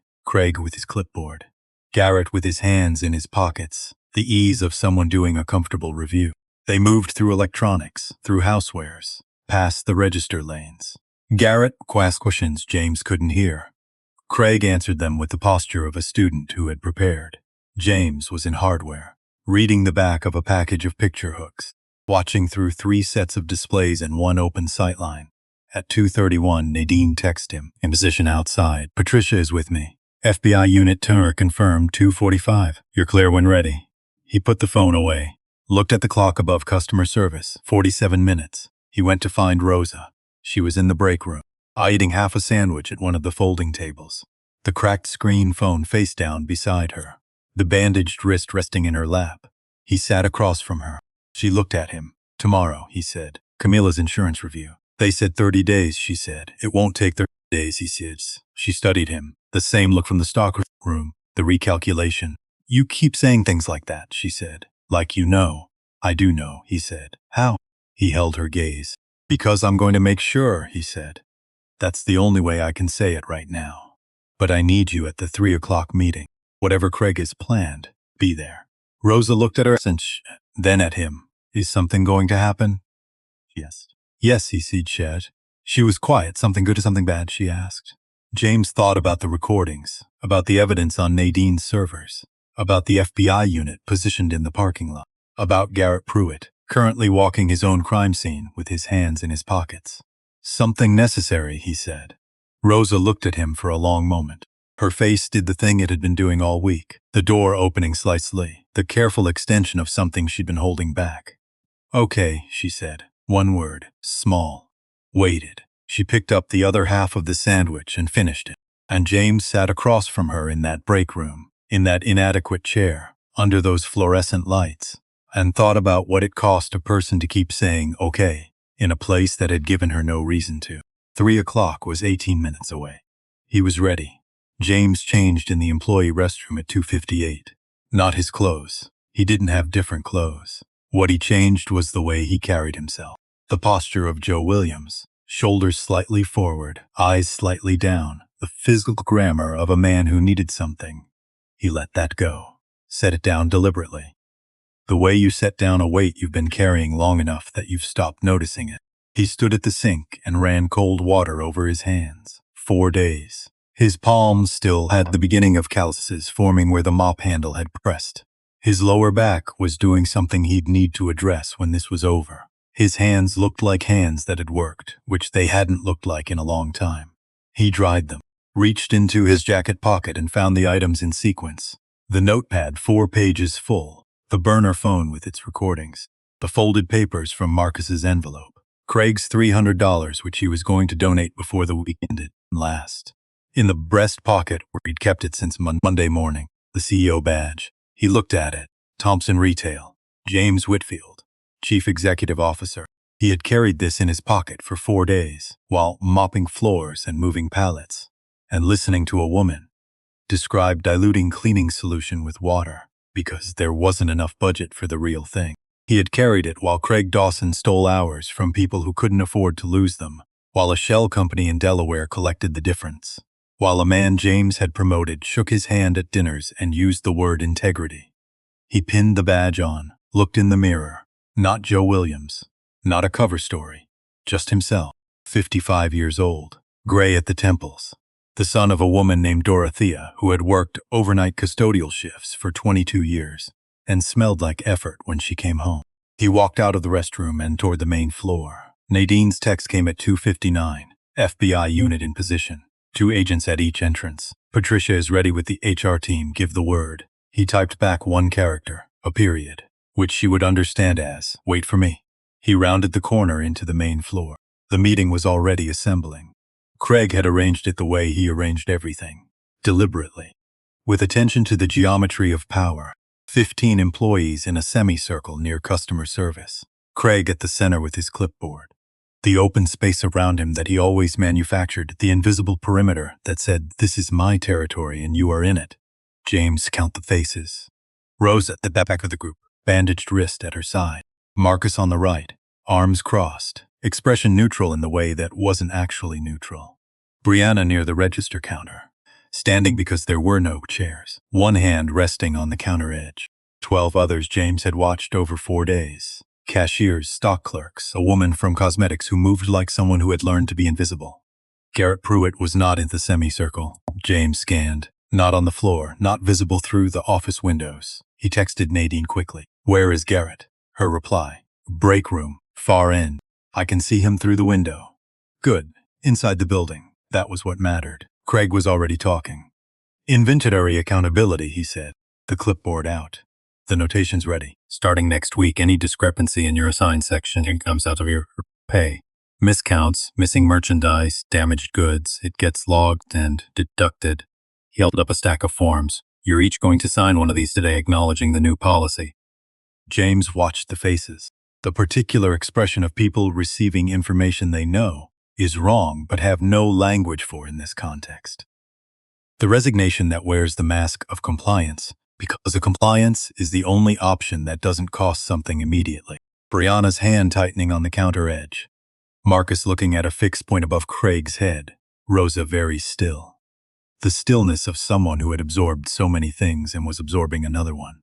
with his clipboard, Garrett with his hands in his pockets, the ease of someone doing a comfortable review. They moved through electronics, through housewares, past the register lanes. Garrett asked questions James couldn't hear. Craig answered them with the posture of a student who had prepared. James was in hardware, reading the back of a package of picture hooks. watching through 3 sets of displays and 1 open sightline. At 2:31, Nadine texted him, in position outside. Patricia is with me. FBI unit tour confirmed 2:45. You're clear when ready. He put the phone away, looked at the clock above customer service, 47 minutes. He went to find Rosa. She was in the break room, eating half a sandwich at one of the folding tables. The cracked screen phone face down beside her, the bandaged wrist resting in her lap. He sat across from her. She looked at him. Tomorrow, he said. Camilla's insurance review. They said 30 days, she said. It won't take 30 days, he said. She studied him. The same look from the stock room, the recalculation. You keep saying things like that, she said. Like you know. I do know, he said. How? He held her gaze. Because I'm going to make sure, he said. That's the only way I can say it right now. But I need you at the 3 o'clock meeting. Whatever Craig has planned, be there. Rosa looked at her and then at him. Is something going to happen? Yes. Yes, he said. She was quiet. Something good or something bad, she asked. James thought about the recordings, about the evidence on Nadine's servers, about the FBI unit positioned in the parking lot, about Garrett Pruitt, currently walking his own crime scene with his hands in his pockets. Something necessary, he said. Rosa looked at him for a long moment. Her face did the thing it had been doing all week, the door opening slightly, the careful extension of something she'd been holding back. Okay, she said. One word. Small. Waited. She picked up the other half of the sandwich and finished it. And James sat across from her in that break room, in that inadequate chair, under those fluorescent lights, and thought about what it cost a person to keep saying okay in a place that had given her no reason to. 3 o'clock was 18 minutes away. He was ready. James changed in the employee restroom at 2:58. Not his clothes. He didn't have different clothes. What he changed was the way he carried himself. The posture of Joe Williams, shoulders slightly forward, eyes slightly down, the physical grammar of a man who needed something. He let that go. Set it down deliberately. The way you set down a weight you've been carrying long enough that you've stopped noticing it. He stood at the sink and ran cold water over his hands. 4 days. His palms still had the beginning of calluses forming where the mop handle had pressed. His lower back was doing something he'd need to address when this was over. His hands looked like hands that had worked, which they hadn't looked like in a long time. He dried them, reached into his jacket pocket and found the items in sequence. The notepad 4 pages full, the burner phone with its recordings, the folded papers from Marcus's envelope, Craig's $300 which he was going to donate before the week ended, and last. In the breast pocket where he'd kept it since Monday morning, the CEO badge. He looked at it. Thompson Retail. James Whitfield, Chief Executive Officer. He had carried this in his pocket for 4 days, while mopping floors and moving pallets, and listening to a woman describe diluting cleaning solution with water, because there wasn't enough budget for the real thing. He had carried it while Craig Dawson stole hours from people who couldn't afford to lose them, while a shell company in Delaware collected the difference. While a man James had promoted shook his hand at dinners and used the word integrity. He pinned the badge on, looked in the mirror. Not Joe Williams. Not a cover story. Just himself. 55 years old. Gray at the temples. The son of a woman named Dorothea who had worked overnight custodial shifts for 22 years and smelled like effort when she came home. He walked out of the restroom and toward the main floor. Nadine's text came at 2:59. FBI unit in position. 2 agents at each entrance. Patricia is ready with the HR team, give the word. He typed back 1 character, a period, which she would understand as, wait for me. He rounded the corner into the main floor. The meeting was already assembling. Craig had arranged it the way he arranged everything, deliberately, with attention to the geometry of power. 15 employees in a semicircle near customer service. Craig at the center with his clipboard. The open space around him that he always manufactured, the invisible perimeter that said, this is my territory and you are in it. James count the faces. Rose at the back of the group, bandaged wrist at her side. Marcus on the right, arms crossed, expression neutral in the way that wasn't actually neutral. Brianna near the register counter, standing because there were no chairs, one hand resting on the counter edge. 12 others James had watched over 4 days. Cashiers, stock clerks, a woman from cosmetics who moved like someone who had learned to be invisible. Garrett Pruitt was not in the semicircle. James scanned. Not on the floor, not visible through the office windows. He texted Nadine quickly. Where is Garrett? Her reply. Break room, far end. I can see him through the window. Good. Inside the building. That was what mattered. Craig was already talking. Inventory accountability, he said. The clipboard out. The notations ready. Starting next week, any discrepancy in your assigned section comes out of your pay. Miscounts, missing merchandise, damaged goods, it gets logged and deducted. He held up a stack of forms. You're each going to sign one of these today acknowledging the new policy. James watched the faces. The particular expression of people receiving information they know is wrong but have no language for in this context. The resignation that wears the mask of compliance, because a compliance is the only option that doesn't cost something immediately. Brianna's hand tightening on the counter edge. Marcus looking at a fixed point above Craig's head. Rosa very still. The stillness of someone who had absorbed so many things and was absorbing another one.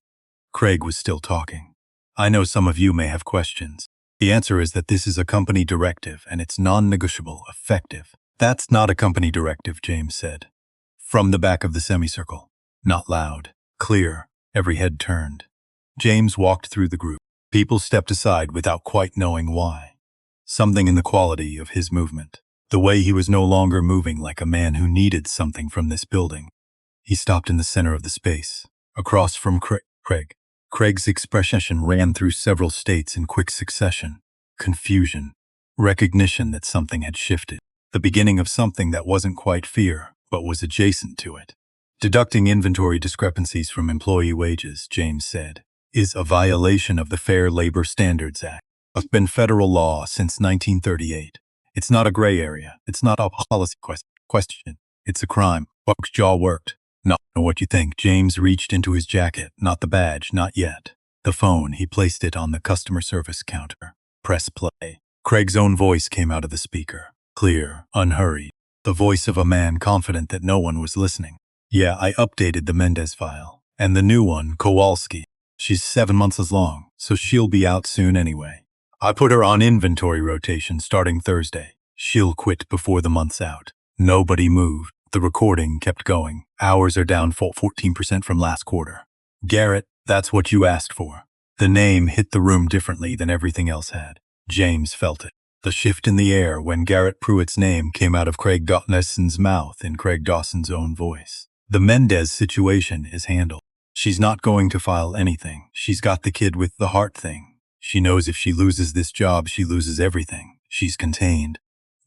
Craig was still talking. I know some of you may have questions. The answer is that this is a company directive and it's non-negotiable, effective. That's not a company directive, James said. From the back of the semicircle. Not loud. Clear. Every head turned. James walked through the group. People stepped aside without quite knowing why. Something in the quality of his movement. The way he was no longer moving like a man who needed something from this building. He stopped in the center of the space, across from Craig. Craig's expression ran through several states in quick succession. Confusion. Recognition that something had shifted. The beginning of something that wasn't quite fear, but was adjacent to it. Deducting inventory discrepancies from employee wages, James said, is a violation of the Fair Labor Standards Act. It's been federal law since 1938. It's not a gray area. It's not a policy question. It's a crime. Buck's jaw worked. Not know what you think. James reached into his jacket. Not the badge, not yet. The phone, he placed it on the customer service counter. Press play. Craig's own voice came out of the speaker. Clear, unhurried. The voice of a man confident that no one was listening. Yeah, I updated the Mendez file. And the new one, Kowalski. She's 7 months as long, so she'll be out soon anyway. I put her on inventory rotation starting Thursday. She'll quit before the month's out. Nobody moved. The recording kept going. Hours are down 14% from last quarter. Garrett, that's what you asked for. The name hit the room differently than everything else had. James felt it. The shift in the air when Garrett Pruitt's name came out of Craig Dawson's mouth in Craig Dawson's own voice. The Mendez situation is handled. She's not going to file anything. She's got the kid with the heart thing. She knows if she loses this job, she loses everything. She's contained.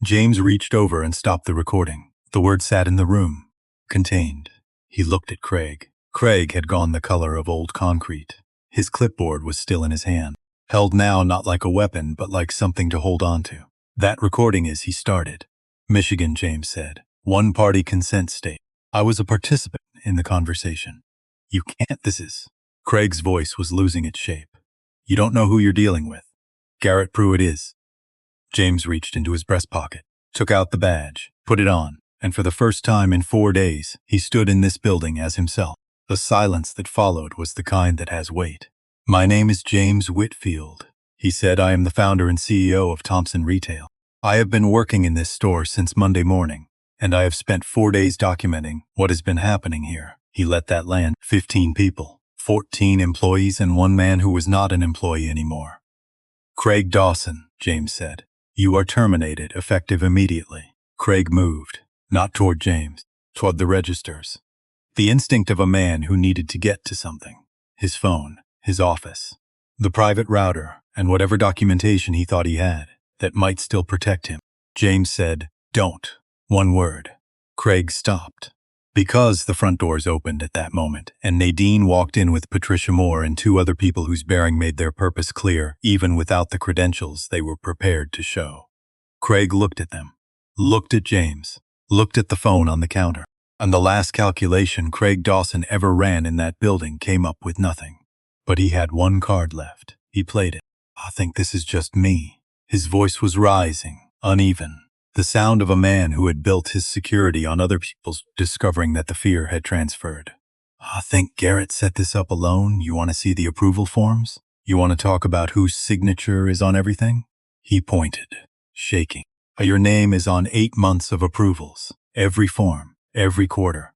James reached over and stopped the recording. The word sat in the room. Contained. He looked at Craig. Craig had gone the color of old concrete. His clipboard was still in his hand. Held now not like a weapon, but like something to hold on to. That recording is, he started. Michigan, James said. One-party consent state. I was a participant in the conversation. You can't, this is. Craig's voice was losing its shape. You don't know who you're dealing with. Garrett Pruitt is. James reached into his breast pocket, took out the badge, put it on, and for the first time in 4 days, he stood in this building as himself. The silence that followed was the kind that has weight. My name is James Whitfield. He said, I am the founder and CEO of Thompson Retail. I have been working in this store since Monday morning, and I have spent 4 days documenting what has been happening here. He let that land. 15 people, 14 employees, and one man who was not an employee anymore. Craig Dawson, James said. You are terminated, effective immediately. Craig moved, not toward James, toward the registers. The instinct of a man who needed to get to something. His phone, his office, the private router, and whatever documentation he thought he had that might still protect him. James said, don't. One word. Craig stopped. Because the front doors opened at that moment, and Nadine walked in with Patricia Moore and 2 other people whose bearing made their purpose clear, even without the credentials they were prepared to show. Craig looked at them, looked at James, looked at the phone on the counter, and the last calculation Craig Dawson ever ran in that building came up with nothing. But he had one card left. He played it. I think this is just me. His voice was rising, uneven. The sound of a man who had built his security on other people's, discovering that the fear had transferred. I think Garrett set this up alone. You want to see the approval forms? You want to talk about whose signature is on everything? He pointed, shaking. Your name is on 8 months of approvals. Every form, every quarter.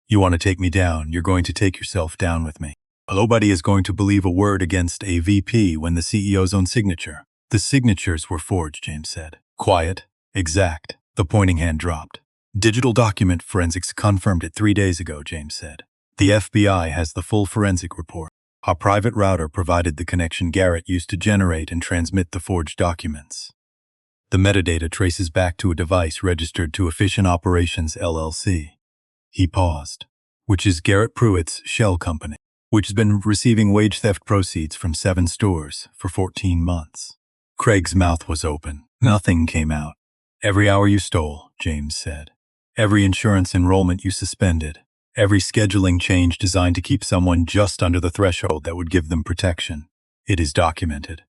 You want to take me down, you're going to take yourself down with me. Nobody is going to believe a word against a VP when the CEO's own signature. The signatures were forged, James said. Quiet, exact. The pointing hand dropped. Digital document forensics confirmed it 3 days ago, James said. The FBI has the full forensic report. Our private router provided the connection Garrett used to generate and transmit the forged documents. The metadata traces back to a device registered to Efficient Operations LLC. He paused. Which is Garrett Pruitt's shell company, which has been receiving wage theft proceeds from 7 stores for 14 months. Craig's mouth was open. Nothing came out. Every hour you stole, James said. Every insurance enrollment you suspended. Every scheduling change designed to keep someone just under the threshold that would give them protection. It is documented.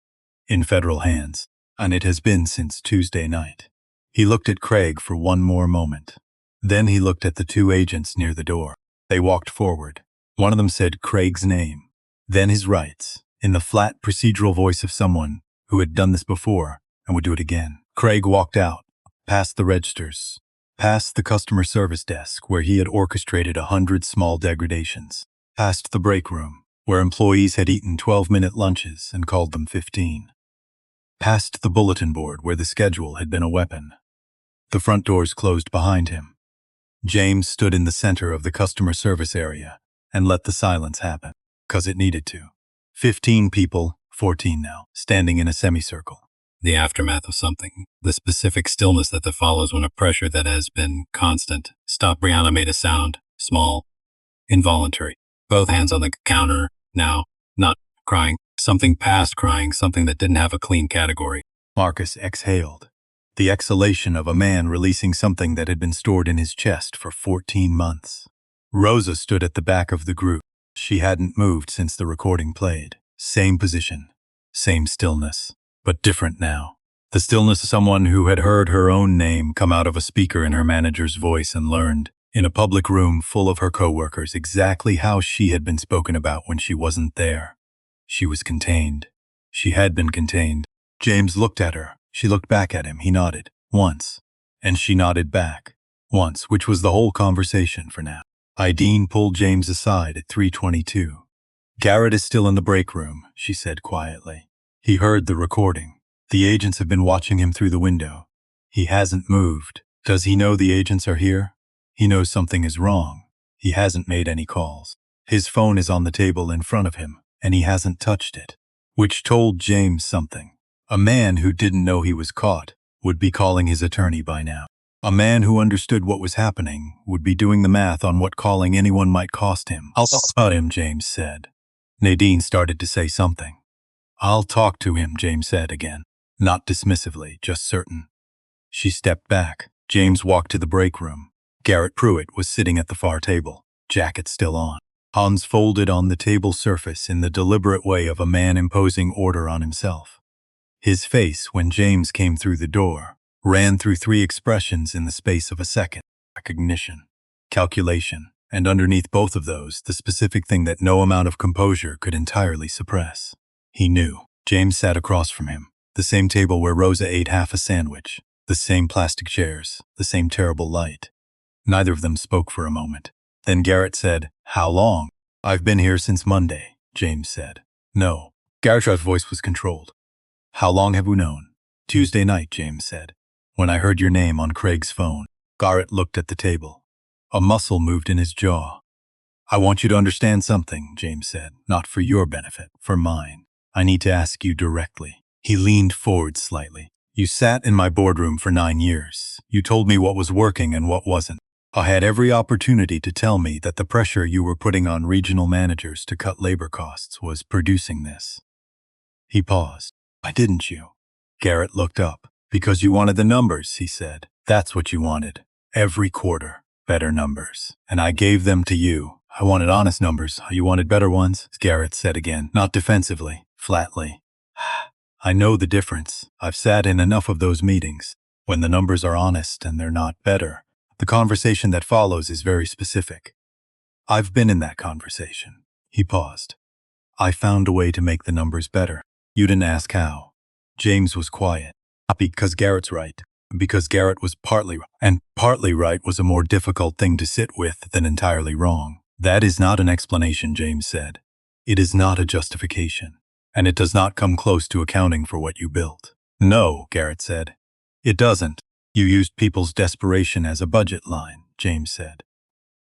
In federal hands. And it has been since Tuesday night. He looked at Craig for one more moment. Then he looked at the 2 agents near the door. They walked forward. One of them said Craig's name, then his rights, in the flat procedural voice of someone who had done this before and would do it again. Craig walked out, past the registers, past the customer service desk where he had orchestrated 100 small degradations, past the break room where employees had eaten 12-minute lunches and called them 15, past the bulletin board where the schedule had been a weapon. The front doors closed behind him. James stood in the center of the customer service area and let the silence happen, 'cause it needed to. 15 people, 14 now, standing in a semicircle. The aftermath of something, the specific stillness that follows when a pressure that has been constant. Stop. Brianna made a sound, small, involuntary. Both hands on the counter, now, not crying. Something past crying, something that didn't have a clean category. Marcus exhaled. The exhalation of a man releasing something that had been stored in his chest for 14 months. Rosa stood at the back of the group. She hadn't moved since the recording played. Same position, same stillness, but different now. The stillness of someone who had heard her own name come out of a speaker in her manager's voice and learned, in a public room full of her coworkers, exactly how she had been spoken about when she wasn't there. She was contained. She had been contained. James looked at her. She looked back at him. He nodded. Once. And she nodded back. Once, which was the whole conversation for now. Ideen pulled James aside at 3:22. Garrett is still in the break room, she said quietly. He heard the recording. The agents have been watching him through the window. He hasn't moved. Does he know the agents are here? He knows something is wrong. He hasn't made any calls. His phone is on the table in front of him, and he hasn't touched it. Which told James something. A man who didn't know he was caught would be calling his attorney by now. A man who understood what was happening would be doing the math on what calling anyone might cost him. I'll talk to him, James said. Nadine started to say something. I'll talk to him, James said again. Not dismissively, just certain. She stepped back. James walked to the break room. Garrett Pruitt was sitting at the far table, jacket still on. Hands folded on the table surface in the deliberate way of a man imposing order on himself. His face, when James came through the door, ran through 3 expressions in the space of a second. Recognition, calculation, and underneath both of those, the specific thing that no amount of composure could entirely suppress. He knew. James sat across from him, the same table where Rosa ate half a sandwich, the same plastic chairs, the same terrible light. Neither of them spoke for a moment. Then Garrett said, How long? I've been here since Monday, James said. No. Garrett's voice was controlled. How long have we known? Tuesday night, James said. When I heard your name on Craig's phone. Garrett looked at the table. A muscle moved in his jaw. I want you to understand something, James said. Not for your benefit, for mine. I need to ask you directly. He leaned forward slightly. You sat in my boardroom for 9 years. You told me what was working and what wasn't. I had every opportunity to tell me that the pressure you were putting on regional managers to cut labor costs was producing this. He paused. Why didn't you? Garrett looked up. Because you wanted the numbers, he said. That's what you wanted. Every quarter, better numbers. And I gave them to you. I wanted honest numbers. You wanted better ones, Garrett said again, not defensively, flatly. I know the difference. I've sat in enough of those meetings. When the numbers are honest and they're not better, the conversation that follows is very specific. I've been in that conversation. He paused. I found a way to make the numbers better. You didn't ask how. James was quiet. Not because Garrett's right, because Garrett was partly right. And partly right was a more difficult thing to sit with than entirely wrong. That is not an explanation, James said. It is not a justification, and it does not come close to accounting for what you built. No, Garrett said. It doesn't. You used people's desperation as a budget line, James said.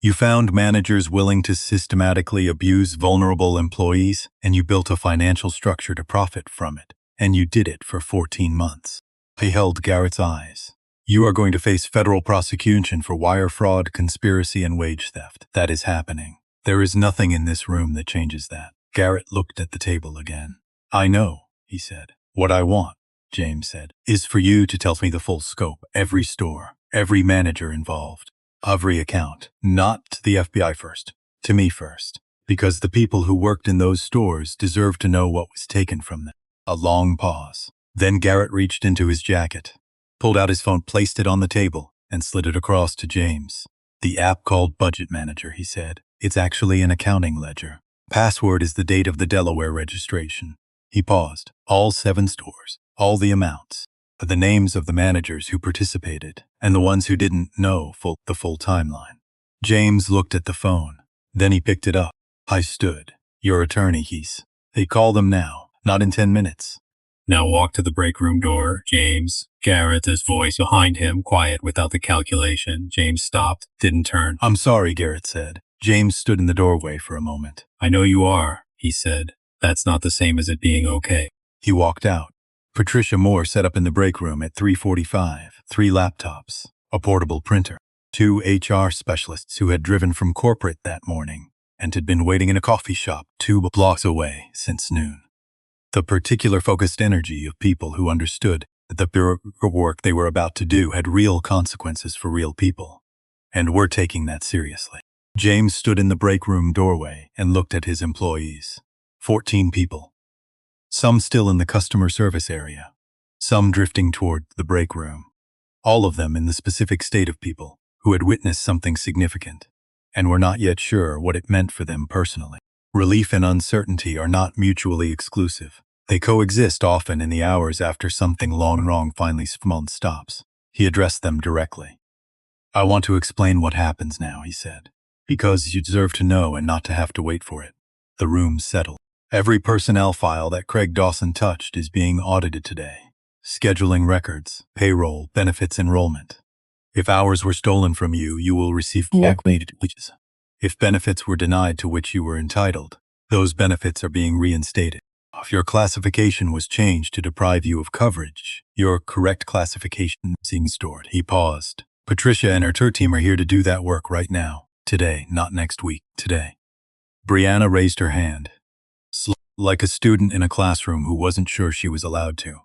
You found managers willing to systematically abuse vulnerable employees, and you built a financial structure to profit from it. And you did it for 14 months. He held Garrett's eyes. You are going to face federal prosecution for wire fraud, conspiracy, and wage theft. That is happening. There is nothing in this room that changes that. Garrett looked at the table again. I know, he said. What I want, James said, is for you to tell me the full scope, every store, every manager involved, every account, not to the FBI first, to me first, because the people who worked in those stores deserve to know what was taken from them. A long pause. Then Garrett reached into his jacket, pulled out his phone, placed it on the table, and slid it across to James. The app called Budget Manager, he said. It's actually an accounting ledger. Password is the date of the Delaware registration. He paused. All 7 stores, all the amounts, the names of the managers who participated, and the ones who didn't know the full timeline. James looked at the phone. Then he picked it up. I stood. Your attorney, They call them now, not in 10 minutes. Now walk to the break room door, James. Garrett's voice behind him, quiet without the calculation. James stopped, didn't turn. I'm sorry, Garrett said. James stood in the doorway for a moment. I know you are, he said. That's not the same as it being okay. He walked out. Patricia Moore set up in the break room at 3:45, 3 laptops, a portable printer, 2 HR specialists who had driven from corporate that morning and had been waiting in a coffee shop 2 blocks away since noon. The particular focused energy of people who understood that the bureaucratic work they were about to do had real consequences for real people, and were taking that seriously. James stood in the break room doorway and looked at his employees. 14 people. Some still in the customer service area, some drifting toward the break room. All of them in the specific state of people who had witnessed something significant and were not yet sure what it meant for them personally. Relief and uncertainty are not mutually exclusive. They coexist often in the hours after something long wrong finally stops. He addressed them directly. I want to explain what happens now, he said, because you deserve to know and not to have to wait for it. The room settled. Every personnel file that Craig Dawson touched is being audited today. Scheduling records, payroll, benefits enrollment. If hours were stolen from you, you will receive calculated wages. If benefits were denied to which you were entitled, those benefits are being reinstated. If your classification was changed to deprive you of coverage, your correct classification is being stored. He paused. Patricia and her team are here to do that work right now. Today, not next week. Today. Brianna raised her hand. Like a student in a classroom who wasn't sure she was allowed to.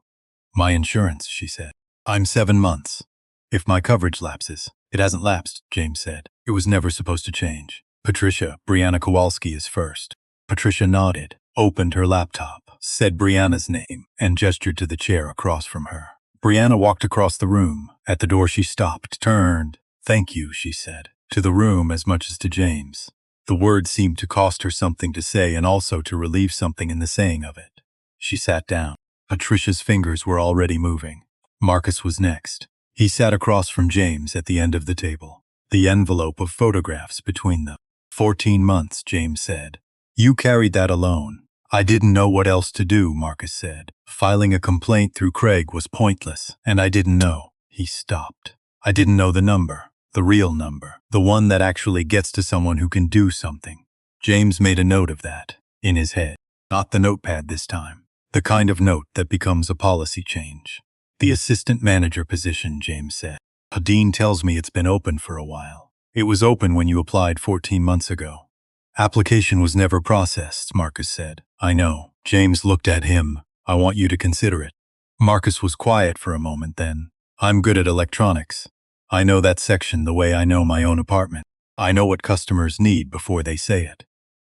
My insurance, she said. I'm 7 months. If my coverage lapses, it hasn't lapsed, James said. It was never supposed to change. Patricia, Brianna Kowalski is first. Patricia nodded, opened her laptop, said Brianna's name, and gestured to the chair across from her. Brianna walked across the room. At the door she stopped, turned. Thank you, she said, to the room as much as to James. The word seemed to cost her something to say and also to relieve something in the saying of it. She sat down. Patricia's fingers were already moving. Marcus was next. He sat across from James at the end of the table, the envelope of photographs between them. 14 months, James said. You carried that alone. I didn't know what else to do, Marcus said. Filing a complaint through Craig was pointless, and I didn't know. He stopped. I didn't know the number. The real number, the one that actually gets to someone who can do something. James made a note of that, in his head. Not the notepad this time. The kind of note that becomes a policy change. The assistant manager position, James said. Dean tells me it's been open for a while. It was open when you applied 14 months ago. Application was never processed, Marcus said. I know. James looked at him. I want you to consider it. Marcus was quiet for a moment then. I'm good at electronics. I know that section the way I know my own apartment. I know what customers need before they say it.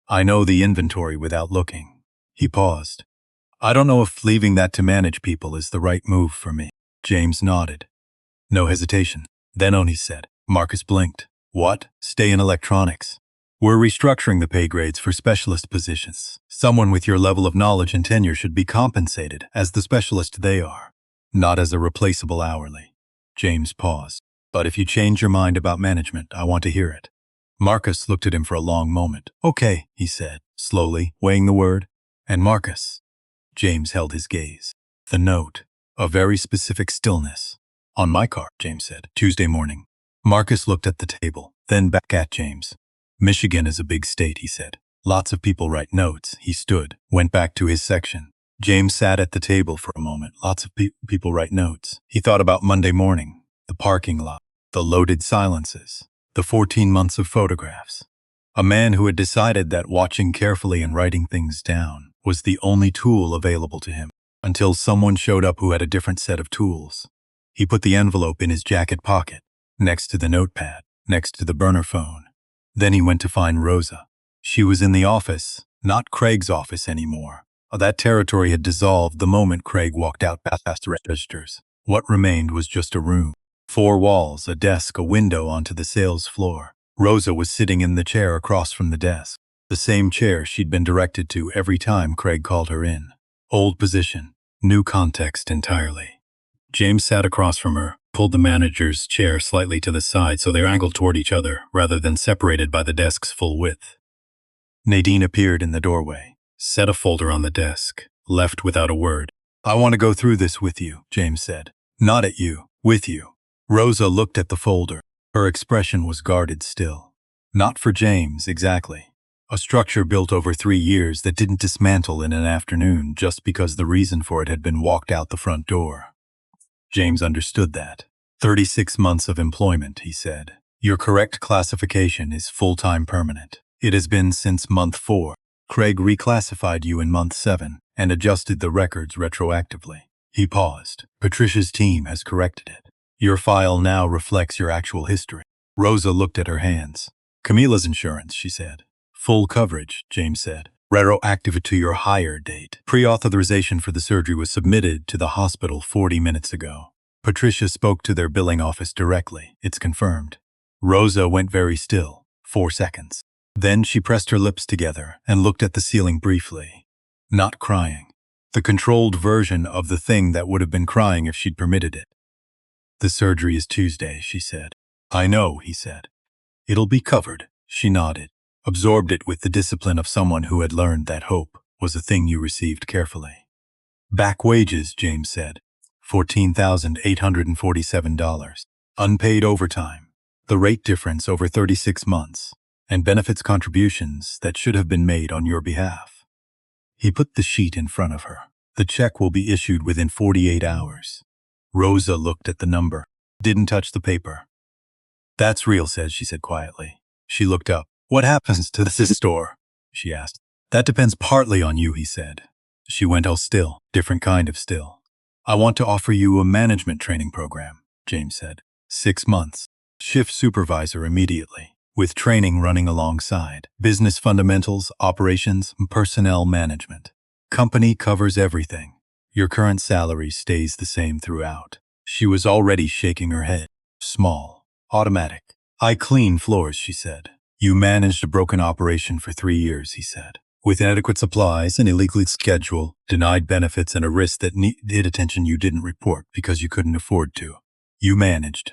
I know the inventory without looking. He paused. I don't know if leaving that to manage people is the right move for me. James nodded. No hesitation. Then on, he said. Marcus blinked. What? Stay in electronics. We're restructuring the pay grades for specialist positions. Someone with your level of knowledge and tenure should be compensated as the specialist they are, not as a replaceable hourly. James paused. But if you change your mind about management, I want to hear it. Marcus looked at him for a long moment. Okay, he said. slowly, weighing the word. And Marcus. James held his gaze. The note. A very specific stillness. On my car, James said. Tuesday morning. Marcus looked at the table, then back at James. Michigan is a big state, he said. Lots of people write notes. He stood, went back to his section. James sat at the table for a moment. Lots of people write notes. He thought about Monday morning, the parking lot, the loaded silences, the 14 months of photographs. A man who had decided that watching carefully and writing things down was the only tool available to him, until someone showed up who had a different set of tools. He put the envelope in his jacket pocket, next to the notepad, next to the burner phone. Then he went to find Rosa. She was in the office, not Craig's office anymore. That territory had dissolved the moment Craig walked out past the registers. What remained was just a room. 4 walls, a desk, a window onto the sales floor. Rosa was sitting in the chair across from the desk, the same chair she'd been directed to every time Craig called her in. Old position, new context entirely. James sat across from her, pulled the manager's chair slightly to the side so they were angled toward each other rather than separated by the desk's full width. Nadine appeared in the doorway, set a folder on the desk, left without a word. I want to go through this with you, James said. Not at you, with you. Rosa looked at the folder. Her expression was guarded still. Not for James, exactly. A structure built over 3 years that didn't dismantle in an afternoon just because the reason for it had been walked out the front door. James understood that. 36 months of employment, he said. Your correct classification is full-time permanent. It has been since month 4. Craig reclassified you in month 7 and adjusted the records retroactively. He paused. Patricia's team has corrected it. Your file now reflects your actual history. Rosa looked at her hands. Camila's insurance, she said. Full coverage, James said. Retroactive to your hire date. Pre-authorization for the surgery was submitted to the hospital 40 minutes ago. Patricia spoke to their billing office directly. It's confirmed. Rosa went very still. 4 seconds. Then she pressed her lips together and looked at the ceiling briefly. Not crying. The controlled version of the thing that would have been crying if she'd permitted it. The surgery is Tuesday, she said. I know, he said. It'll be covered, she nodded, absorbed it with the discipline of someone who had learned that hope was a thing you received carefully. Back wages, James said. $14,847. Unpaid overtime. The rate difference over 36 months. And benefits contributions that should have been made on your behalf. He put the sheet in front of her. The check will be issued within 48 hours. Rosa looked at the number, didn't touch the paper. That's real, she said quietly. She looked up. What happens to this store? She asked. That depends partly on you, he said. She went all still, different kind of still. I want to offer you a management training program, James said. 6 months. Shift supervisor immediately, with training running alongside. Business fundamentals, operations, and personnel management. Company covers everything. Your current salary stays the same throughout. She was already shaking her head. Small. Automatic. I clean floors, she said. You managed a broken operation for 3 years, he said. With inadequate supplies, an illegal schedule, denied benefits, and a risk that needed attention you didn't report because you couldn't afford to. You managed.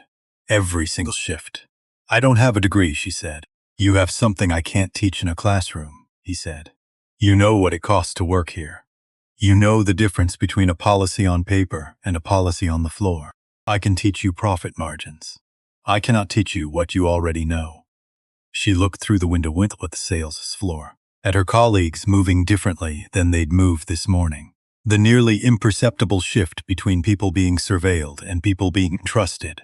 Every single shift. I don't have a degree, she said. You have something I can't teach in a classroom, he said. You know what it costs to work here. You know the difference between a policy on paper and a policy on the floor. I can teach you profit margins. I cannot teach you what you already know. She looked through the window at the sales floor, at her colleagues moving differently than they'd moved this morning. The nearly imperceptible shift between people being surveilled and people being trusted.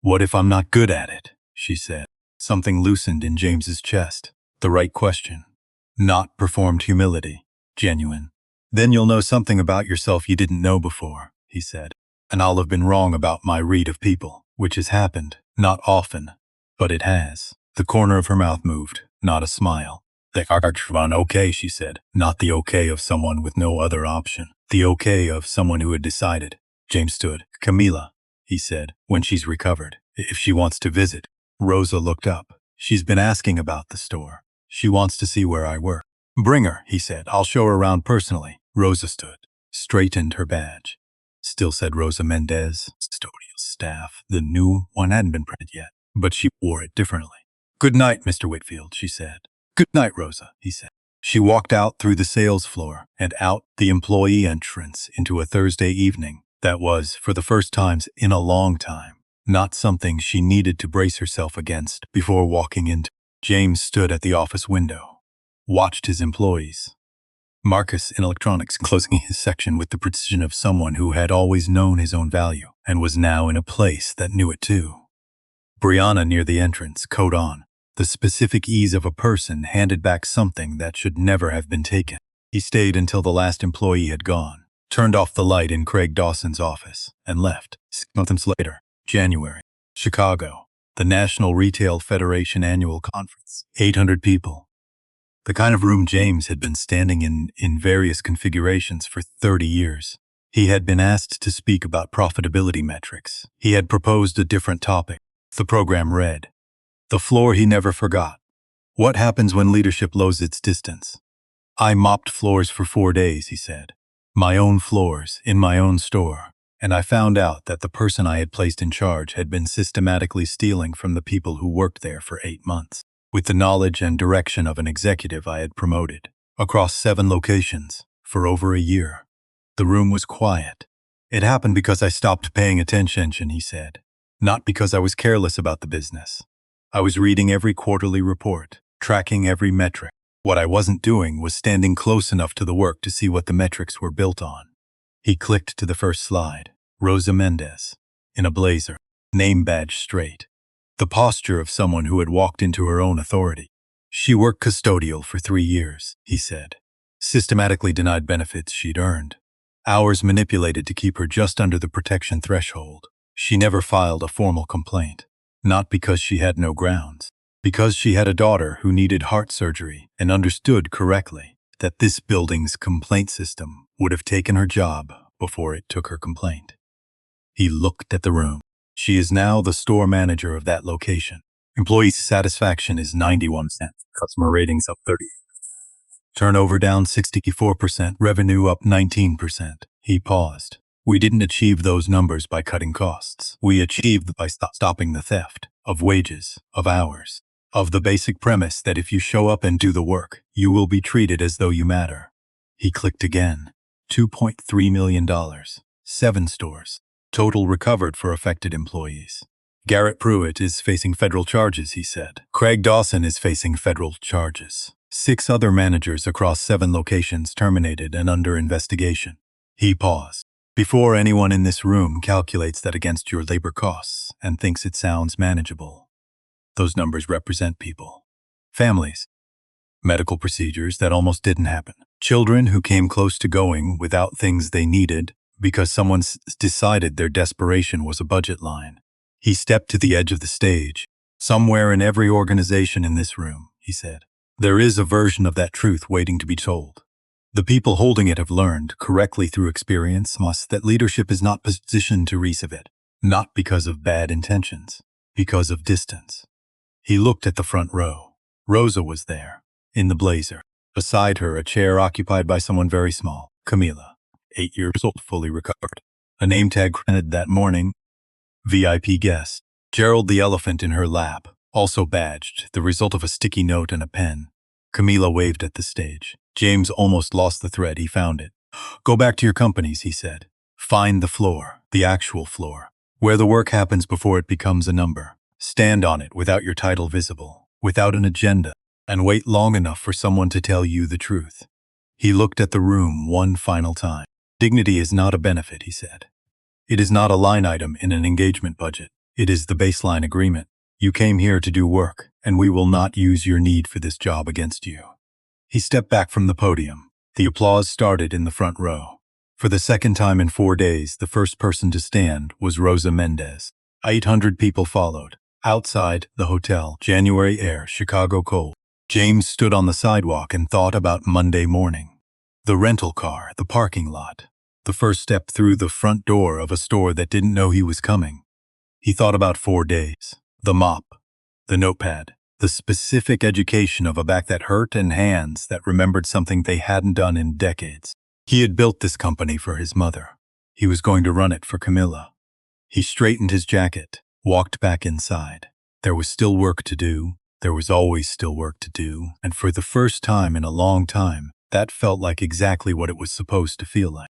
What if I'm not good at it? She said. Something loosened in James's chest. The right question. Not performed humility. Genuine. Then you'll know something about yourself you didn't know before, he said. And I'll have been wrong about my read of people, which has happened, not often, but it has. The corner of her mouth moved, not a smile. They are okay, she said. Not the okay of someone with no other option. The okay of someone who had decided. James stood. Camila, he said, when she's recovered, if she wants to visit. Rosa looked up. She's been asking about the store. She wants to see where I work. Bring her, he said. I'll show her around personally. Rosa stood, straightened her badge. Still said Rosa Mendez, custodial staff. The new one hadn't been printed yet, but she wore it differently. Good night, Mr. Whitfield, she said. Good night, Rosa, he said. She walked out through the sales floor and out the employee entrance into a Thursday evening that was, for the first time in a long time, not something she needed to brace herself against before walking into. James stood at the office window, watched his employees. Marcus in electronics closing his section with the precision of someone who had always known his own value and was now in a place that knew it too. Brianna near the entrance, coat on, the specific ease of a person handed back something that should never have been taken. He stayed until the last employee had gone, turned off the light in Craig Dawson's office, and left. 6 months later, January, Chicago, the National Retail Federation Annual Conference. 800 people. The kind of room James had been standing in various configurations for 30 years. He had been asked to speak about profitability metrics. He had proposed a different topic. The program read, "The floor he never forgot. What happens when leadership loses its distance?" "I mopped floors for 4 days," he said. "My own floors, in my own store. And I found out that the person I had placed in charge had been systematically stealing from the people who worked there for 8 months. With the knowledge and direction of an executive I had promoted, across 7 locations, for over a year." The room was quiet. "It happened because I stopped paying attention," he said. "Not because I was careless about the business. I was reading every quarterly report, tracking every metric. What I wasn't doing was standing close enough to the work to see what the metrics were built on." He clicked to the first slide. Rosa Mendez, in a blazer, name badge straight. The posture of someone who had walked into her own authority. "She worked custodial for 3 years, he said. Systematically denied benefits she'd earned. Hours manipulated to keep her just under the protection threshold. She never filed a formal complaint. Not because she had no grounds. Because she had a daughter who needed heart surgery and understood correctly that this building's complaint system would have taken her job before it took her complaint." He looked at the room. "She is now the store manager of that location. Employee satisfaction is 91%. Customer ratings up 30. Turnover down 64%. Revenue up 19%. He paused. "We didn't achieve those numbers by cutting costs. We achieved by stopping the theft of wages, of hours, of the basic premise that if you show up and do the work, you will be treated as though you matter." He clicked again. $2.3 million. 7 stores. Total recovered for affected employees. "Garrett Pruitt is facing federal charges," he said. "Craig Dawson is facing federal charges. 6 other managers across 7 locations terminated and under investigation." He paused. "Before anyone in this room calculates that against your labor costs and thinks it sounds manageable, those numbers represent people. Families. Medical procedures that almost didn't happen. Children who came close to going without things they needed because someone decided their desperation was a budget line." He stepped to the edge of the stage. "Somewhere in every organization in this room," he said, "there is a version of that truth waiting to be told. The people holding it have learned, correctly through experience, that leadership is not positioned to receive it, not because of bad intentions, because of distance." He looked at the front row. Rosa was there, in the blazer. Beside her, a chair occupied by someone very small, Camila, 8 years old, fully recovered. A name tag printed that morning. VIP guest. Gerald the elephant in her lap, also badged, the result of a sticky note and a pen. Camila waved at the stage. James almost lost the thread. He found it. "Go back to your companies," he said. "Find the floor, the actual floor, where the work happens before it becomes a number. Stand on it without your title visible, without an agenda, and wait long enough for someone to tell you the truth." He looked at the room one final time. "Dignity is not a benefit," he said. "It is not a line item in an engagement budget. It is the baseline agreement. You came here to do work, and we will not use your need for this job against you." He stepped back from the podium. The applause started in the front row. For the second time in 4 days, the first person to stand was Rosa Mendez. 800 people followed. Outside the hotel, January air, Chicago cold. James stood on the sidewalk and thought about Monday morning. The rental car, the parking lot, the first step through the front door of a store that didn't know he was coming. He thought about 4 days. The mop, the notepad, the specific education of a back that hurt and hands that remembered something they hadn't done in decades. He had built this company for his mother. He was going to run it for Camilla. He straightened his jacket, walked back inside. There was still work to do. there was always still work to do, and for the first time in a long time, that felt like exactly what it was supposed to feel like.